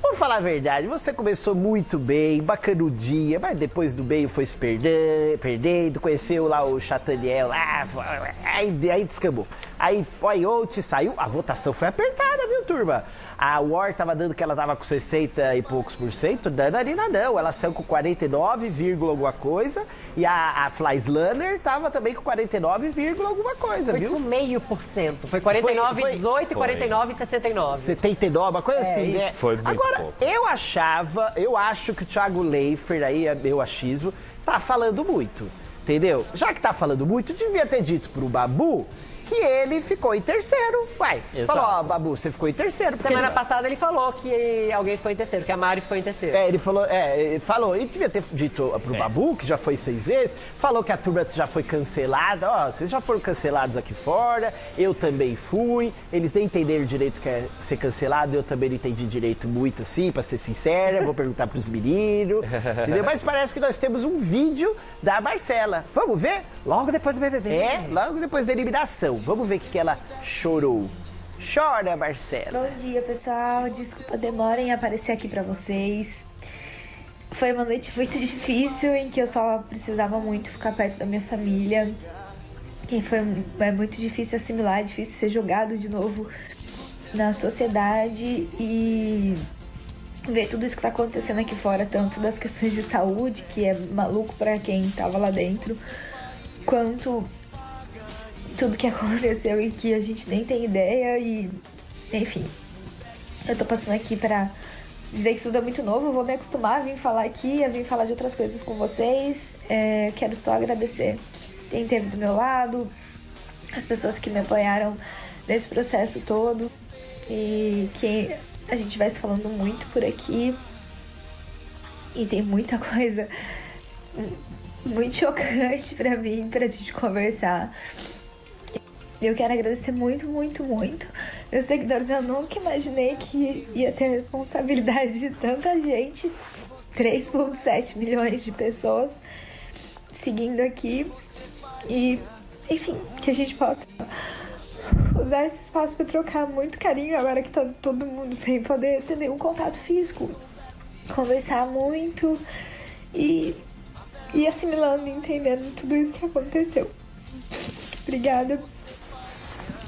Vamos falar a verdade, você começou muito bem, bacanudinha, mas depois do meio foi se perdendo, conheceu lá o Chataniel, aí descambou. Aí, olha, ontem saiu, a votação foi apertada, viu, turma? A War tava dando que ela tava com 60 e poucos %, Danarina não, ela saiu com 49, alguma coisa, e a Fly Slanner tava também com 49, alguma coisa, Foi viu? tipo 0,5%. Foi 49, Foi. 18 e 49, 69. 79, uma coisa assim, isso. né? Foi muito Agora, pouco. eu acho que o Thiago Leifert, aí é meu achismo, tá falando muito, entendeu? Já que tá falando muito, devia ter dito pro Babu que ele ficou em terceiro. Uai, Exato. falou, ó, Babu, você ficou em terceiro. porque Semana ele- passada ele falou que alguém ficou em terceiro, que a Mari ficou em terceiro. Ele falou, ele devia ter dito pro Babu, que já foi 6 vezes, falou que a turma já foi cancelada, ó, vocês já foram cancelados aqui fora, eu também fui, eles nem entenderam direito o que é ser cancelado, eu também não entendi direito muito assim, pra ser sincera, vou perguntar pros meninos, entendeu? Mas parece que nós temos um vídeo da Marcela, vamos ver? Logo depois do BBB. Logo depois da eliminação, vamos ver o que ela chorou. Chora, Marcela. Bom dia, pessoal. Desculpa a demora em aparecer aqui pra vocês. Foi uma noite muito difícil em que eu só precisava muito ficar perto da minha família. E é muito difícil assimilar, é difícil ser jogado de novo na sociedade e ver tudo isso que tá acontecendo aqui fora, tanto das questões de saúde, que é maluco pra quem tava lá dentro, quanto tudo que aconteceu e que a gente nem tem ideia e, enfim, eu tô passando aqui pra dizer que isso tudo é muito novo, eu vou me acostumar a vir falar aqui, a vir falar de outras coisas com vocês. Quero só agradecer quem esteve do meu lado, as pessoas que me apoiaram nesse processo todo e que a gente vai se falando muito por aqui e tem muita coisa muito chocante pra mim, pra gente conversar. Eu quero agradecer muito, muito, muito meus seguidores. Eu nunca imaginei que ia ter a responsabilidade de tanta gente. 3,7 milhões de pessoas seguindo aqui. E, enfim, que a gente possa usar esse espaço para trocar muito carinho agora que tá todo mundo sem poder ter nenhum contato físico. Conversar muito e assimilando e entendendo tudo isso que aconteceu. Obrigada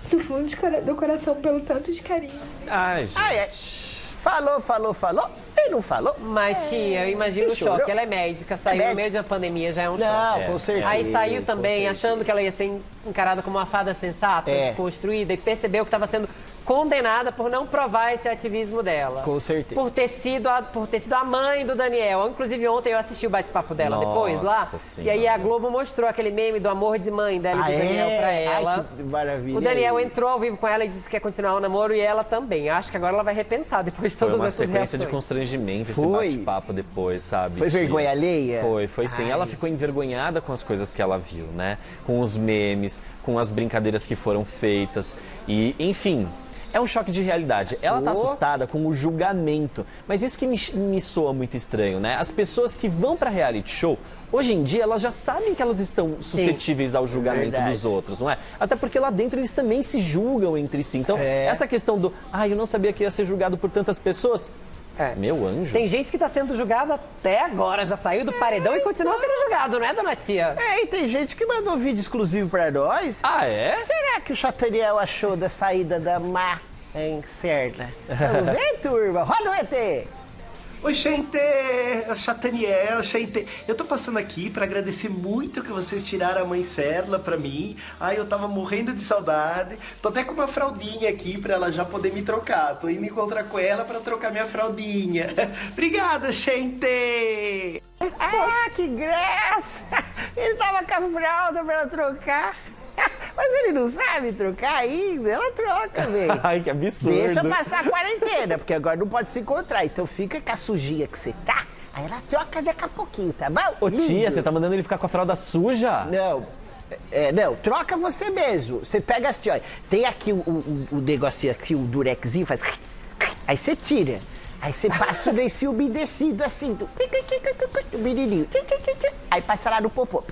do fundo do coração pelo tanto de carinho. Ai, gente. Falou e não falou. Mas, tia, eu imagino o Chorou. choque. Ela é médica, saiu no médica. meio da pandemia, já é um Não, choque. com certeza. Aí saiu com também certeza. achando que ela ia ser encarada como uma fada sensata, É. desconstruída, e percebeu que estava sendo condenada por não provar esse ativismo dela. Com certeza. Por ter sido a mãe do Daniel. Inclusive, ontem eu assisti o bate-papo dela depois lá. Senhora. E aí a Globo mostrou aquele meme do amor de mãe dela e do Daniel pra ela. Ai, que maravilha. O Daniel entrou ao vivo com ela e disse que quer continuar o namoro e ela também. Acho que agora ela vai repensar depois de Foi todas uma essas sequência de reações. constrangimento esse Foi. bate-papo depois, sabe? Foi vergonha alheia? Foi sim. Ela ficou envergonhada com as coisas que ela viu, né? Com os memes, com as brincadeiras que foram feitas e, enfim... É um choque de realidade. Ela tá assustada com o julgamento. Mas isso que me soa muito estranho, né? As pessoas que vão pra reality show, hoje em dia, elas já sabem que elas estão suscetíveis ao julgamento dos outros, não é? Até porque lá dentro eles também se julgam entre si. Então, essa questão do, eu não sabia que ia ser julgado por tantas pessoas... Meu anjo. Tem gente que tá sendo julgada até agora, já saiu do paredão e continua sendo julgado, não é, dona Tia? E tem gente que mandou vídeo exclusivo pra nós. Ah, é? Será que o Chataniel achou da saída da Má em Serra? Vamos ver, turma. Roda o ET! Oi, gente! Chataniel, gente. Eu tô passando aqui pra agradecer muito que vocês tiraram a mãe Serla pra mim. Ai, eu tava morrendo de saudade. Tô até com uma fraldinha aqui pra ela já poder me trocar. Tô indo encontrar com ela pra trocar minha fraldinha. Obrigada, gente! Ah, que graça! Ele tava com a fralda pra trocar. Mas ele não sabe trocar ainda, ela troca, velho. Ai, que absurdo. Deixa passar a quarentena, porque agora não pode se encontrar. Então fica com a sujinha que você tá, aí ela troca daqui a pouquinho, tá bom? Ô tia, você tá mandando ele ficar com a fralda suja? Não. Não, troca você mesmo. Você pega assim, ó, tem aqui o negocinho aqui, o durexinho, faz... Aí você tira. Aí você passa o lencinho umedecido assim, o menininho. Aí passa lá no popô.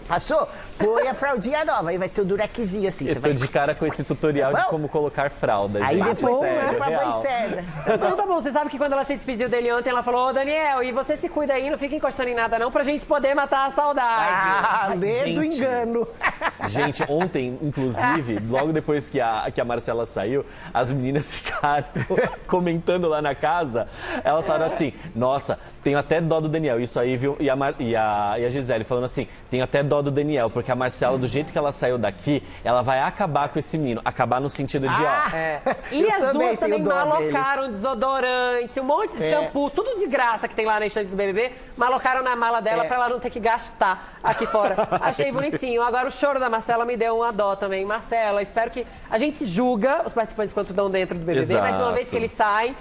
Passou? Põe a fraldinha nova, aí vai ter o durexinho assim. Eu tô de cara com esse tutorial de como colocar fralda, aí gente. Aí depois sério, pra real. mãe Serra. Então tá bom, você sabe que quando ela se despediu dele ontem, ela falou, ô Daniel, e você se cuida aí, não fica encostando em nada não, pra gente poder matar a saudade. Medo, engano. Gente, ontem, inclusive, logo depois que a Marcela saiu, as meninas ficaram comentando lá na casa, elas falaram assim, nossa, tenho até dó do Daniel, isso aí, viu? E a Gisele falando assim, tenho até dó do Daniel, porque a Marcela, do jeito que ela saiu daqui, ela vai acabar com esse menino. Acabar no sentido de, E as duas também malocaram desodorante, um monte de shampoo, tudo de graça que tem lá na estante do BBB, malocaram na mala dela pra ela não ter que gastar aqui fora. Achei bonitinho. Agora o choro da Marcela me deu uma dó também. Marcela, espero que a gente julga os participantes enquanto estão dentro do BBB, mas uma vez que eles saem,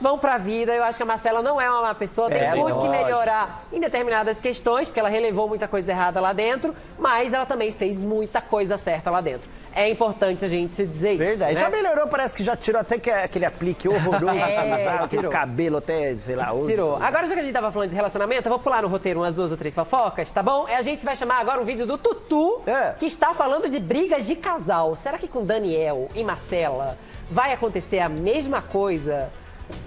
vão pra vida. Eu acho que a Marcela não é uma má pessoa, tem muito que melhorar em determinadas questões, porque ela relevou muita coisa errada lá dentro, mas ela também fez muita coisa certa lá dentro. É importante a gente se dizer isso. Verdade. Né? Já melhorou, parece que já tirou até aquele aplique horroroso que usava, aquele cabelo até, sei lá, outro. Tirou. Agora, já que a gente tava falando de relacionamento, eu vou pular no roteiro umas 2 ou 3 fofocas, tá bom? A gente vai chamar agora um vídeo do Tutu, que está falando de brigas de casal. Será que com Daniel e Marcela vai acontecer a mesma coisa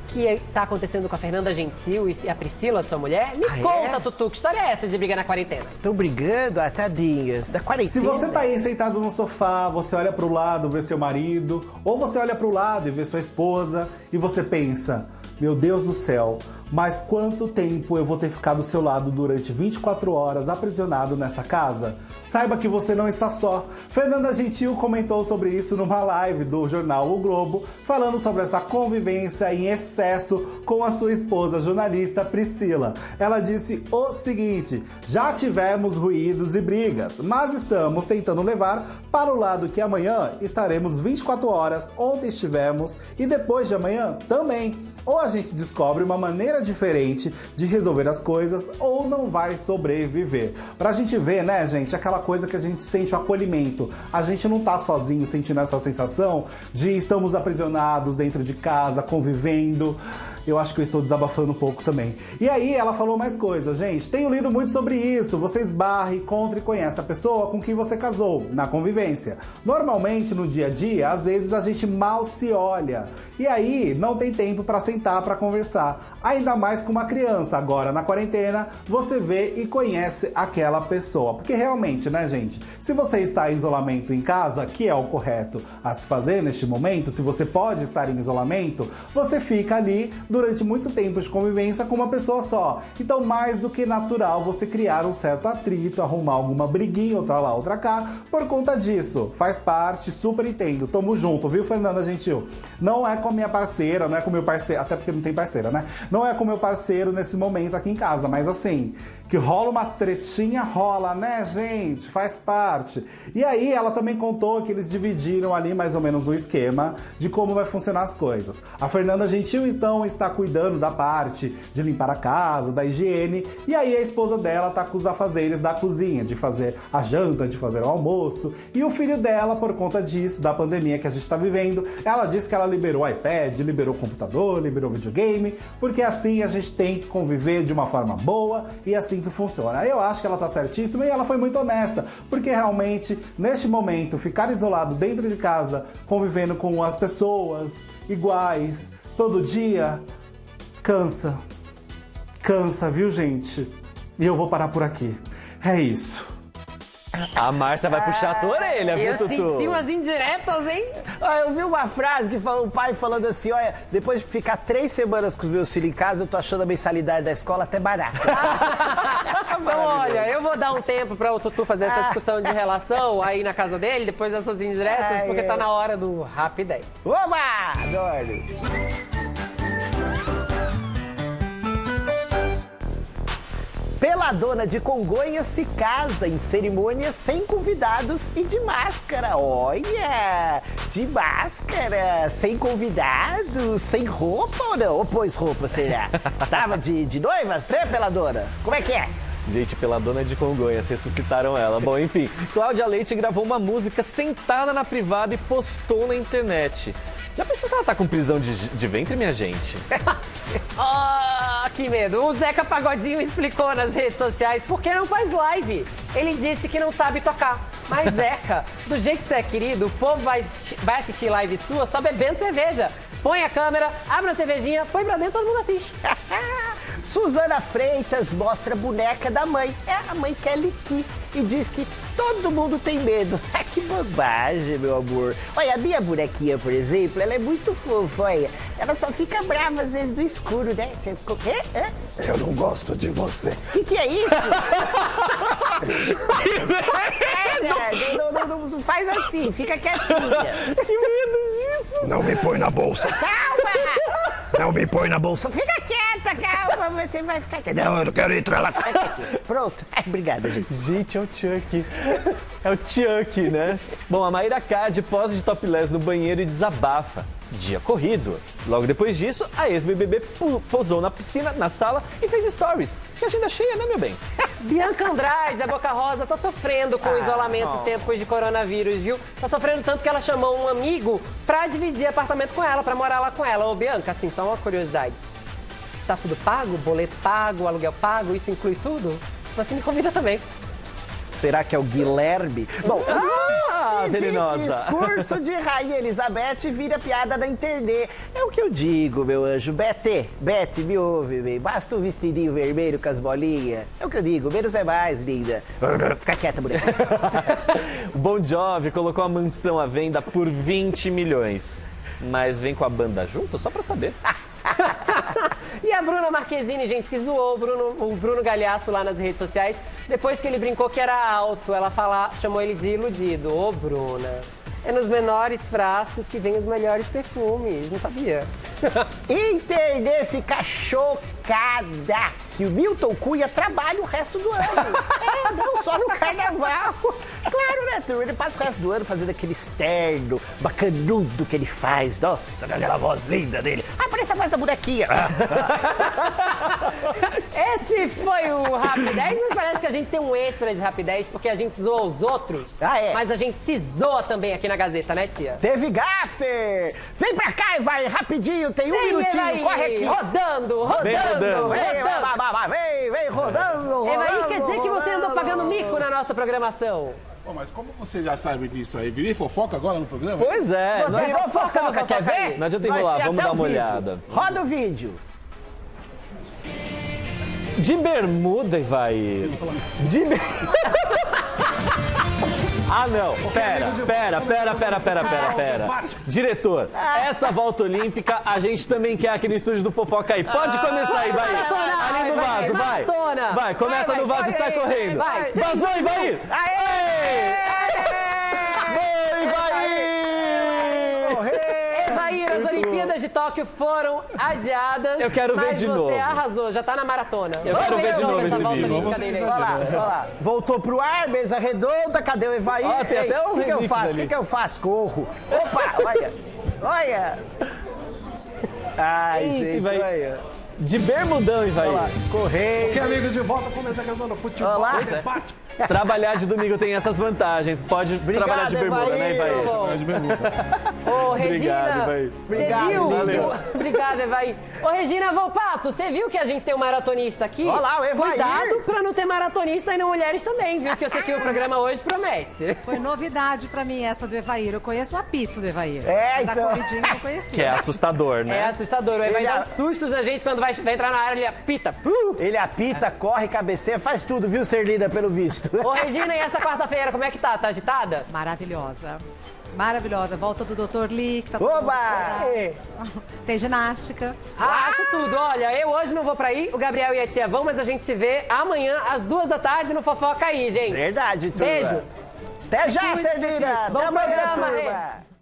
que tá acontecendo com a Fernanda Gentil e a Priscila, sua mulher? Me conta, Tutu, que história é essa de brigar na quarentena? Estão brigando, tadinhas, da quarentena. Se você tá aí sentado no sofá, você olha pro lado, vê seu marido, ou você olha pro lado e vê sua esposa, e você pensa, meu Deus do céu, mas quanto tempo eu vou ter ficado do seu lado durante 24 horas aprisionado nessa casa? Saiba que você não está só. Fernanda Gentil comentou sobre isso numa live do jornal O Globo, falando sobre essa convivência em excesso com a sua esposa, jornalista Priscila. Ela disse o seguinte, já tivemos ruídos e brigas, mas estamos tentando levar para o lado que amanhã estaremos 24 horas, ontem estivemos e depois de amanhã também. Ou a gente descobre uma maneira diferente de resolver as coisas ou não vai sobreviver. Pra gente ver, né, gente, aquela coisa que a gente sente o acolhimento. A gente não tá sozinho sentindo essa sensação de estamos aprisionados dentro de casa, convivendo. Eu acho que eu estou desabafando um pouco também. E aí ela falou mais coisas, gente. Tenho lido muito sobre isso. Você esbarra, encontra e conhece a pessoa com quem você casou, na convivência. Normalmente, no dia a dia, às vezes a gente mal se olha. E aí, não tem tempo para sentar para conversar. Ainda mais com uma criança. Agora, na quarentena, você vê e conhece aquela pessoa. Porque realmente, né, gente? Se você está em isolamento em casa, que é o correto a se fazer neste momento, se você pode estar em isolamento, você fica ali durante muito tempo de convivência com uma pessoa só. Então, mais do que natural você criar um certo atrito, arrumar alguma briguinha, outra lá, outra cá, por conta disso. Faz parte, super entendo. Tamo junto, viu, Fernanda Gentil? Não é com a minha parceira, não é com o meu parceiro, até porque não tem parceira, né? Não é com o meu parceiro nesse momento aqui em casa, mas assim, que rola umas tretinha, rola, né, gente? Faz parte. E aí, ela também contou que eles dividiram ali mais ou menos o esquema de como vai funcionar as coisas. A Fernanda Gentil, então, está cuidando da parte de limpar a casa, da higiene, e aí a esposa dela tá com os afazeres da cozinha, de fazer a janta, de fazer o almoço, e o filho dela, por conta disso, da pandemia que a gente tá vivendo, ela disse que ela liberou o iPad, liberou o computador, liberou o videogame, porque assim a gente tem que conviver de uma forma boa e assim que funciona. Eu acho que ela tá certíssima e ela foi muito honesta, porque realmente, neste momento, ficar isolado dentro de casa, convivendo com as pessoas iguais, todo dia, cansa. Cansa, viu, gente? E eu vou parar por aqui. É isso. A Márcia vai puxar a tua orelha, viu, Tutu? Eu senti umas indiretas, hein? Eu vi uma frase que o pai falando assim, olha, depois de ficar 3 semanas com os meus filhos em casa, eu tô achando a mensalidade da escola até barata. Então, olha, eu vou dar um tempo para o Tutu fazer essa discussão de relação aí na casa dele, depois dessas indiretas, porque tá na hora do Rap 10. Oba! Adoro! Peladona de Congonhas se casa em cerimônia sem convidados e de máscara. Olha! De máscara, sem convidados, sem roupa ou não? Ou pôs roupa, será? Tava de noiva, você, Peladona? Como é que é? Gente, Peladona de Congonhas, ressuscitaram ela. Bom, enfim, Cláudia Leite gravou uma música sentada na privada e postou na internet. Já pensou se ela tá com prisão de ventre, minha gente? Que medo. O Zeca Pagodinho explicou nas redes sociais por que não faz live. Ele disse que não sabe tocar. Mas, Zeca, do jeito que você é querido, o povo vai assistir live sua só bebendo cerveja. Põe a câmera, abre uma cervejinha, põe pra dentro, todo mundo assiste. Suzana Freitas mostra a boneca da mãe. A mãe Kelly Key e diz que todo mundo tem medo. Que bobagem, meu amor. Olha, a minha bonequinha, por exemplo, ela é muito fofa, olha. Ela só fica brava às vezes no escuro, né? Você ficou... Eu não gosto de você. O que é isso? Não faz assim, fica quietinha. Que medo disso. Não me põe na bolsa. Calma! Não me põe na bolsa. Fica quieta, calma, você vai ficar quieta. Não, eu não quero entrar lá. Pronto. Obrigada, gente. Gente, é o Chuck. É o Chuck, né? Bom, a Mayra Card posa de topless no banheiro e desabafa. Dia corrido. Logo depois disso, a ex-BBB posou na piscina, na sala e fez stories. Que agenda cheia, né, meu bem? Bianca Andrade, a Boca Rosa, tá sofrendo com o isolamento tempos de coronavírus, viu? Tá sofrendo tanto que ela chamou um amigo pra dividir apartamento com ela, pra morar lá com ela. Ô, Bianca, assim, só uma curiosidade. Tá tudo pago? Boleto pago? Aluguel pago? Isso inclui tudo? Você me convida também. Será que é o Guilherme? Bom, venenosa. Discurso de Rainha Elizabeth vira piada na internet. É o que eu digo, meu anjo. Bete, me ouve, bem. Basta um vestidinho vermelho com as bolinhas. É o que eu digo, menos é mais, linda. Fica quieta, mulher. O Bon Jovi colocou a mansão à venda por 20 milhões. Mas vem com a banda junto, só pra saber. E a Bruna Marquezine, gente, que zoou o Bruno Galhaço lá nas redes sociais, depois que ele brincou que era alto, ela chamou ele de iludido. Ô, Bruna, é nos menores frascos que vem os melhores perfumes, não sabia? Internet fica chocada que o Milton Cunha trabalha o resto do ano. Não só no carnaval. Claro, né, turma? Ele passa o resto do ano fazendo aquele externo bacanudo que ele faz. Nossa, aquela voz linda dele. Parece a voz da bonequinha. Esse foi o Rap 10, mas parece que a gente tem um extra de Rap 10, porque a gente zoa os outros, mas a gente se zoa também aqui na Gazeta, né, tia? Teve gaffer! Vem pra cá e vai rapidinho, tem um minutinho, aí, corre aqui. Rodando. Vem rodando. Evaí, quer dizer que você andou pagando mico na nossa programação? Bom, mas como você já sabe disso aí? Virei fofoca agora no programa? Pois é. Você virou fofoca, quer ver? Não adianta enrolar, vamos dar uma olhada. Roda o vídeo. De bermuda, Evaí. Ah, não. Pera. Diretor, essa volta olímpica a gente também quer aqui no estúdio do Fofoca aí. Pode começar aí, vai. Ali no vaso, vai. Vai, começa no vaso e sai correndo. Vazou, Ivair. Ivair, as Olimpíadas de Tóquio foram adiadas. Eu quero ver de novo. Mas você arrasou, já tá na maratona. Eu quero ver de novo esse vídeo. Olha lá. Voltou pro ar, mesa redonda, cadê o Ivair? Ó, tem até um O que eu remix faço? ali. O que eu faço? Corro. Opa, olha. Ai, Eita, gente, Ivair. olha. De bermudão, Ivair. Olha lá, correndo. Que amigo de volta começa jogando futebol. Olha lá. Debate. Trabalhar de domingo tem essas vantagens. Pode trabalhar de bermuda, né, Ivair? Ô, Regina, Obrigado, Ivair. você viu? valeu. Obrigada, Ivair. Ô, Regina Volpato, você viu que a gente tem um maratonista aqui? Olha lá, o Evair. Cuidado pra não ter maratonista e não mulheres também, viu? Que eu sei que o programa hoje promete. Foi novidade pra mim essa do Evair. Eu conheço o apito do Evair. É, mas então. a corridinha eu não conhecia. Que é assustador, É né? assustador. Ele vai dar uns sustos na gente quando vai entrar na área, ele apita. Ele apita, corre, cabeceia, faz tudo, viu, Serlina, pelo visto. Ô, Regina, e essa quarta-feira, como é que tá? Tá agitada? Maravilhosa. Maravilhosa. Volta do Dr. Lee, que tá todo mundo Oba! saudades. Tem ginástica. Acho tudo. Olha, eu hoje não vou pra aí, o Gabriel e a Tia vão, mas a gente se vê amanhã às 2h no Fofoca aí, gente. Verdade, turma. Beijo. Até já, Serlina. Bom Até amanhã, programa, turma. Rê.